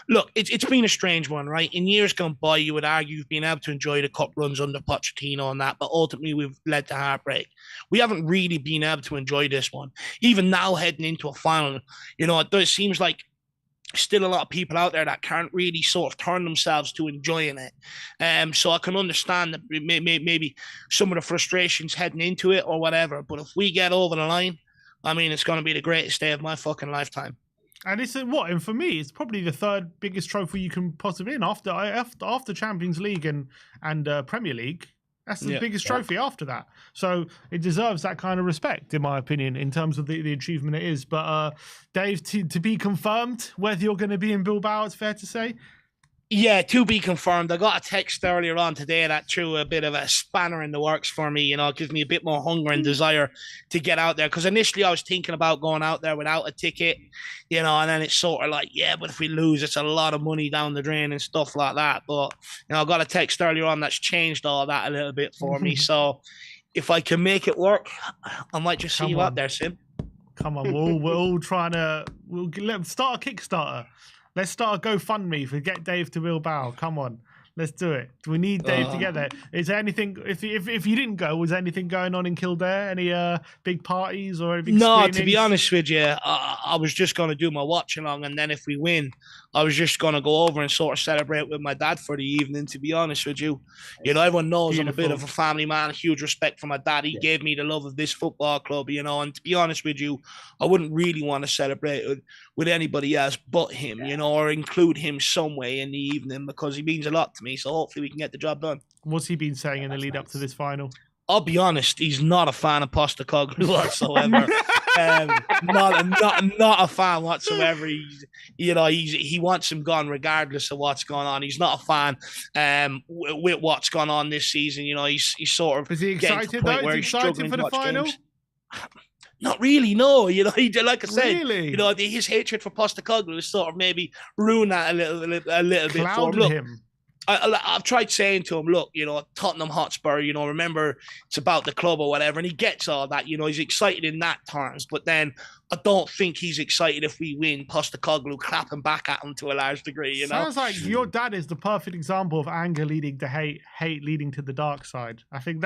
look, it's been a strange one, right? In years gone by, you would argue you've been able to enjoy the cup runs under Pochettino and that, but ultimately we've led to heartbreak. We haven't really been able to enjoy this one. Even now, heading into a final, it seems like still a lot of people out there that can't really sort of turn themselves to enjoying it. So I can understand that maybe some of the frustrations heading into it or whatever. But if we get over the line, I mean, it's going to be the greatest day of my fucking lifetime. And it's and for me, it's probably the third biggest trophy you can possibly win after Champions League and Premier League. That's the biggest trophy after that. So it deserves that kind of respect, in my opinion, in terms of the achievement it is. But Dave, to be confirmed whether you're going to be in Bilbao, it's fair to say. Yeah, to be confirmed. I got a text earlier on today that threw a bit of a spanner in the works for me. It gives me a bit more hunger and desire to get out there. Because initially I was thinking about going out there without a ticket, and then it's sort of like, yeah, but if we lose, it's a lot of money down the drain and stuff like that. But, I got a text earlier on that's changed all that a little bit for me. So if I can make it work, I might just see you out there, Sim. Come on, we're all trying to start a Kickstarter. Let's start a GoFundMe for Get Dave to Bilbao. Come on, let's do it. We need Dave to get there. Is there anything, if you didn't go, was there anything going on in Kildare? Any big parties or anything? No, screenings? to be honest with you, I was just going to do my watch along, and then if we win, I was just going to go over and sort of celebrate with my dad for the evening, to be honest with you. Everyone knows Beautiful. I'm a bit of a family man, huge respect for my dad. He gave me the love of this football club, and to be honest with you, I wouldn't really want to celebrate with anybody else but him, or include him some way in the evening because he means a lot to me. So hopefully we can get the job done. What's he been saying in the lead up to this final? I'll be honest, he's not a fan of Postecoglou whatsoever. Not a fan whatsoever. He wants him gone regardless of what's going on. He's not a fan with what's gone on this season. He's sort of. Is he excited though? Is he excited for the final? Games. Not really, no. Like I said, really? His hatred for Postecoglou has sort of maybe ruined that a little bit for him. Look, him. I've tried saying to him, look, Tottenham Hotspur, remember it's about the club or whatever, and he gets all that, he's excited in that terms, but then I don't think he's excited if we win Postecoglou clapping back at him to a large degree, Sounds like your dad is the perfect example of anger leading to hate leading to the dark side. I think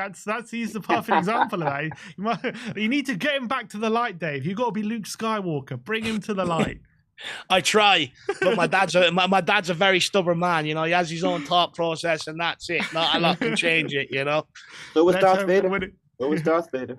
he's the perfect example of that. You need to get him back to the light, Dave. You've got to be Luke Skywalker. Bring him to the light. I try, but my dad's a very stubborn man. He has his own thought process, and that's it. Not a lot can change it. So was Darth Vader. So was Darth Vader.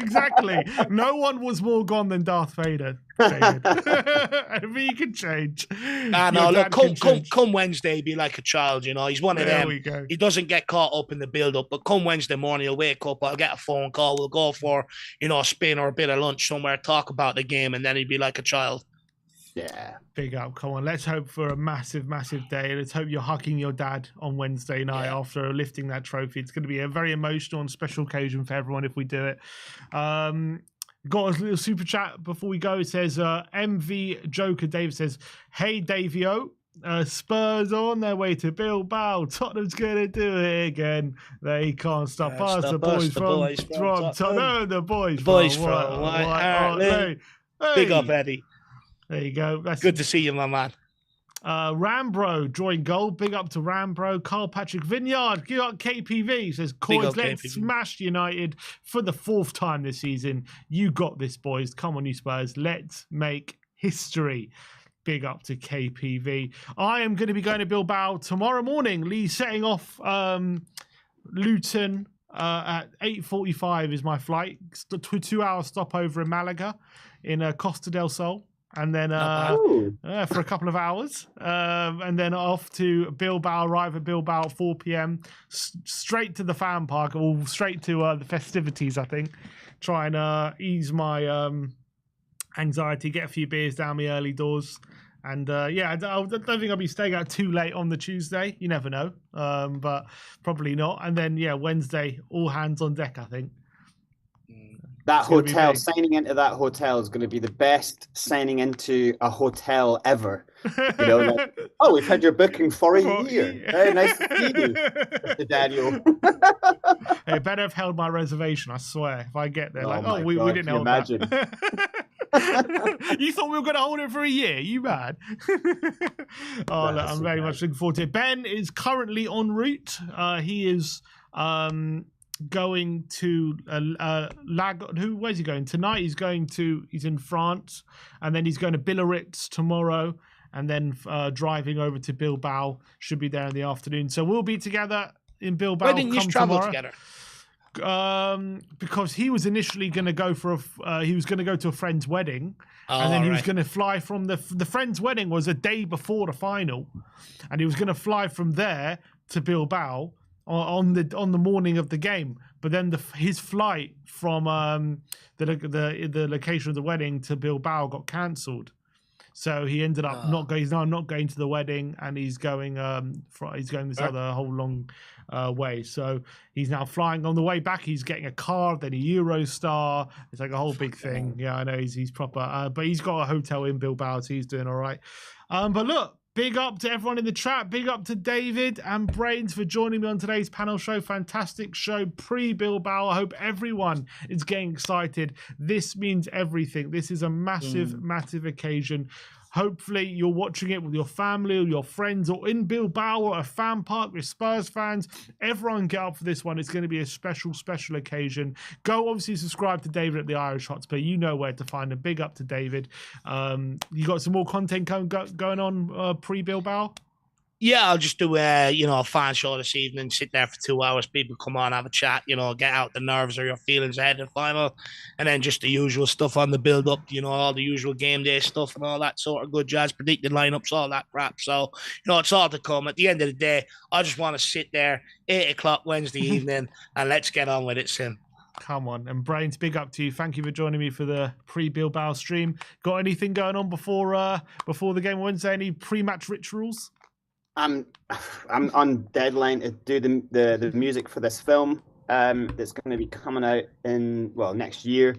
Exactly. No one was more gone than Darth Vader. If he can change. No, look, come Wednesday, be like a child. He's one of them. He doesn't get caught up in the build-up, but come Wednesday morning, he'll wake up. I'll get a phone call. We'll go for a spin or a bit of lunch somewhere, talk about the game, and then he'd be like a child. Yeah. Big up. Come on. Let's hope for a massive, massive day. Let's hope you're hugging your dad on Wednesday night after lifting that trophy. It's going to be a very emotional and special occasion for everyone if we do it. Got a little super chat before we go. It says, MV Joker Dave says, hey, Davio. Spurs on their way to Bilbao. Tottenham's going to do it again. They can't stop us. The boys from Tottenham. The boys from White Hart Lane. Big up, Eddie. There you go. That's good to see you, my man. Rambro drawing goal. Big up to Rambro. Carl Patrick Vineyard. Give up KPV. Says, Coys, let's smash United for the 4th time this season. You got this, boys. Come on, you Spurs. Let's make history. Big up to KPV. I am going to be going to Bilbao tomorrow morning. Lee setting off Luton at 8:45 is my flight. 2-hour stopover in Malaga in Costa del Sol. And then for a couple of hours, and then off to Bilbao, arrive at Bilbao at 4 p.m, straight to the fan park, or straight to the festivities, I think. Try and ease my anxiety, get a few beers down my early doors. And I don't think I'll be staying out too late on the Tuesday. You never know, but probably not. And then, Wednesday, all hands on deck, I think. That hotel, signing into that hotel is going to be the best signing into a hotel ever. We've had your booking for a year. Very nice to see you, Mr. Daniel. Hey, better have held my reservation, I swear. If I get there, we didn't hold imagine. That. You thought we were going to hold it for a year? You mad? Look, I'm very much looking forward to it. Ben is currently en route. He is... going to where's he going tonight? He's in France, and then he's going to Biarritz tomorrow, and then driving over to Bilbao. Should be there in the afternoon. So we'll be together in Bilbao. Why didn't you travel together? Because he was initially going to go for he was going to go to a friend's wedding, and then he was going to fly from the friend's wedding was a day before the final, and he was going to fly from there to Bilbao on the morning of the game. But then his flight from the location of the wedding to Bilbao got cancelled. So he ended up not going. He's now not going to the wedding, and he's going. He's going this other whole long way. So he's now flying on the way back. He's getting a car, then a Eurostar. It's like a whole big thing. Yeah, I know he's proper. But he's got a hotel in Bilbao, so he's doing all right. But look, big up to everyone in the chat. Big up to David and Brains for joining me on today's panel show. Fantastic show pre-Bilbao. I hope everyone is getting excited. This means everything. This is a massive, massive occasion. Hopefully you're watching it with your family or your friends or in Bilbao or a fan park with Spurs fans. Everyone get up for this one. It's going to be a special, special occasion. Go obviously subscribe to David at the Irish Hotspur. You know where to find him. Big up to David. You got some more content going on pre-Bilbao? Yeah, I'll just do a fan show this evening, sit there for 2 hours, people come on, have a chat, get out the nerves or your feelings ahead of the final, and then just the usual stuff on the build-up, all the usual game day stuff and all that sort of good jazz, predicted lineups, all that crap. So, it's all to come. At the end of the day, I just want to sit there, 8 o'clock Wednesday evening, and let's get on with it, Sim. Come on. And Brains, big up to you. Thank you for joining me for the pre-Bilbao stream. Got anything going on before the game on Wednesday? Any pre-match rituals? I'm on deadline to do the music for this film that's going to be coming out in next year.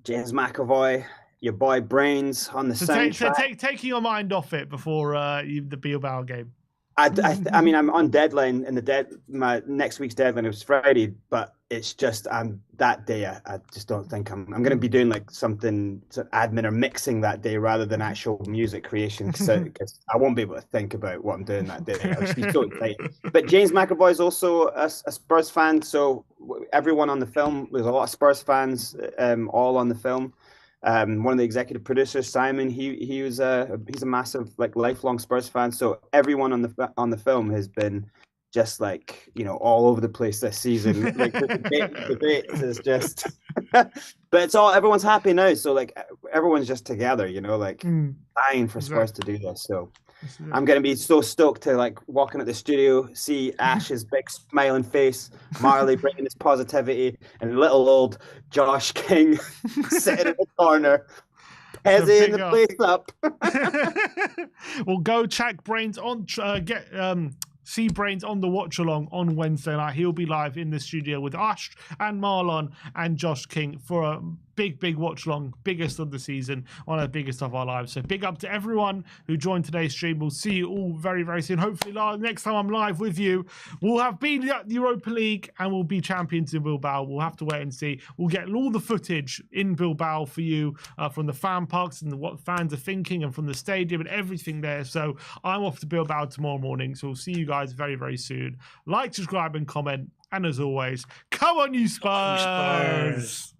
James McAvoy, your boy Brains on the soundtrack. Taking your mind off it before the Bilbao game. I mean, I'm on deadline, and my next week's deadline is Friday, but it's just that day. I just don't think I'm going to be doing like something admin or mixing that day rather than actual music creation because I won't be able to think about what I'm doing that day. I'll just be so excited. But James McAvoy is also a Spurs fan, so everyone on the film, there's a lot of Spurs fans, all on the film. One of the executive producers, Simon, he's a massive lifelong Spurs fan. So everyone on the film has been just all over the place this season. The debate is just, but everyone's happy now. So everyone's just together, dying for Spurs to do this. So I'm going to be so stoked to walk into the studio, see Ash's big smiling face, Marley bringing his positivity, and little old Josh King sitting in the corner, pezzing the place up. Well, go check Brains on, see Brains on the watch along on Wednesday night. He'll be live in the studio with Ash and Marlon and Josh King for a big watch along, biggest of the season, one of the biggest of our lives. So big up to everyone who joined today's stream. We'll see you all very, very soon. Hopefully next time I'm live with you, we'll have been at the Europa League and we'll be champions in Bilbao. We'll have to wait and see. We'll get all the footage in Bilbao for you from the fan parks and what fans are thinking and from the stadium and everything there. So I'm off to Bilbao tomorrow morning. So we'll see you guys very, very soon. Like, subscribe and comment. And as always, come on you Spurs!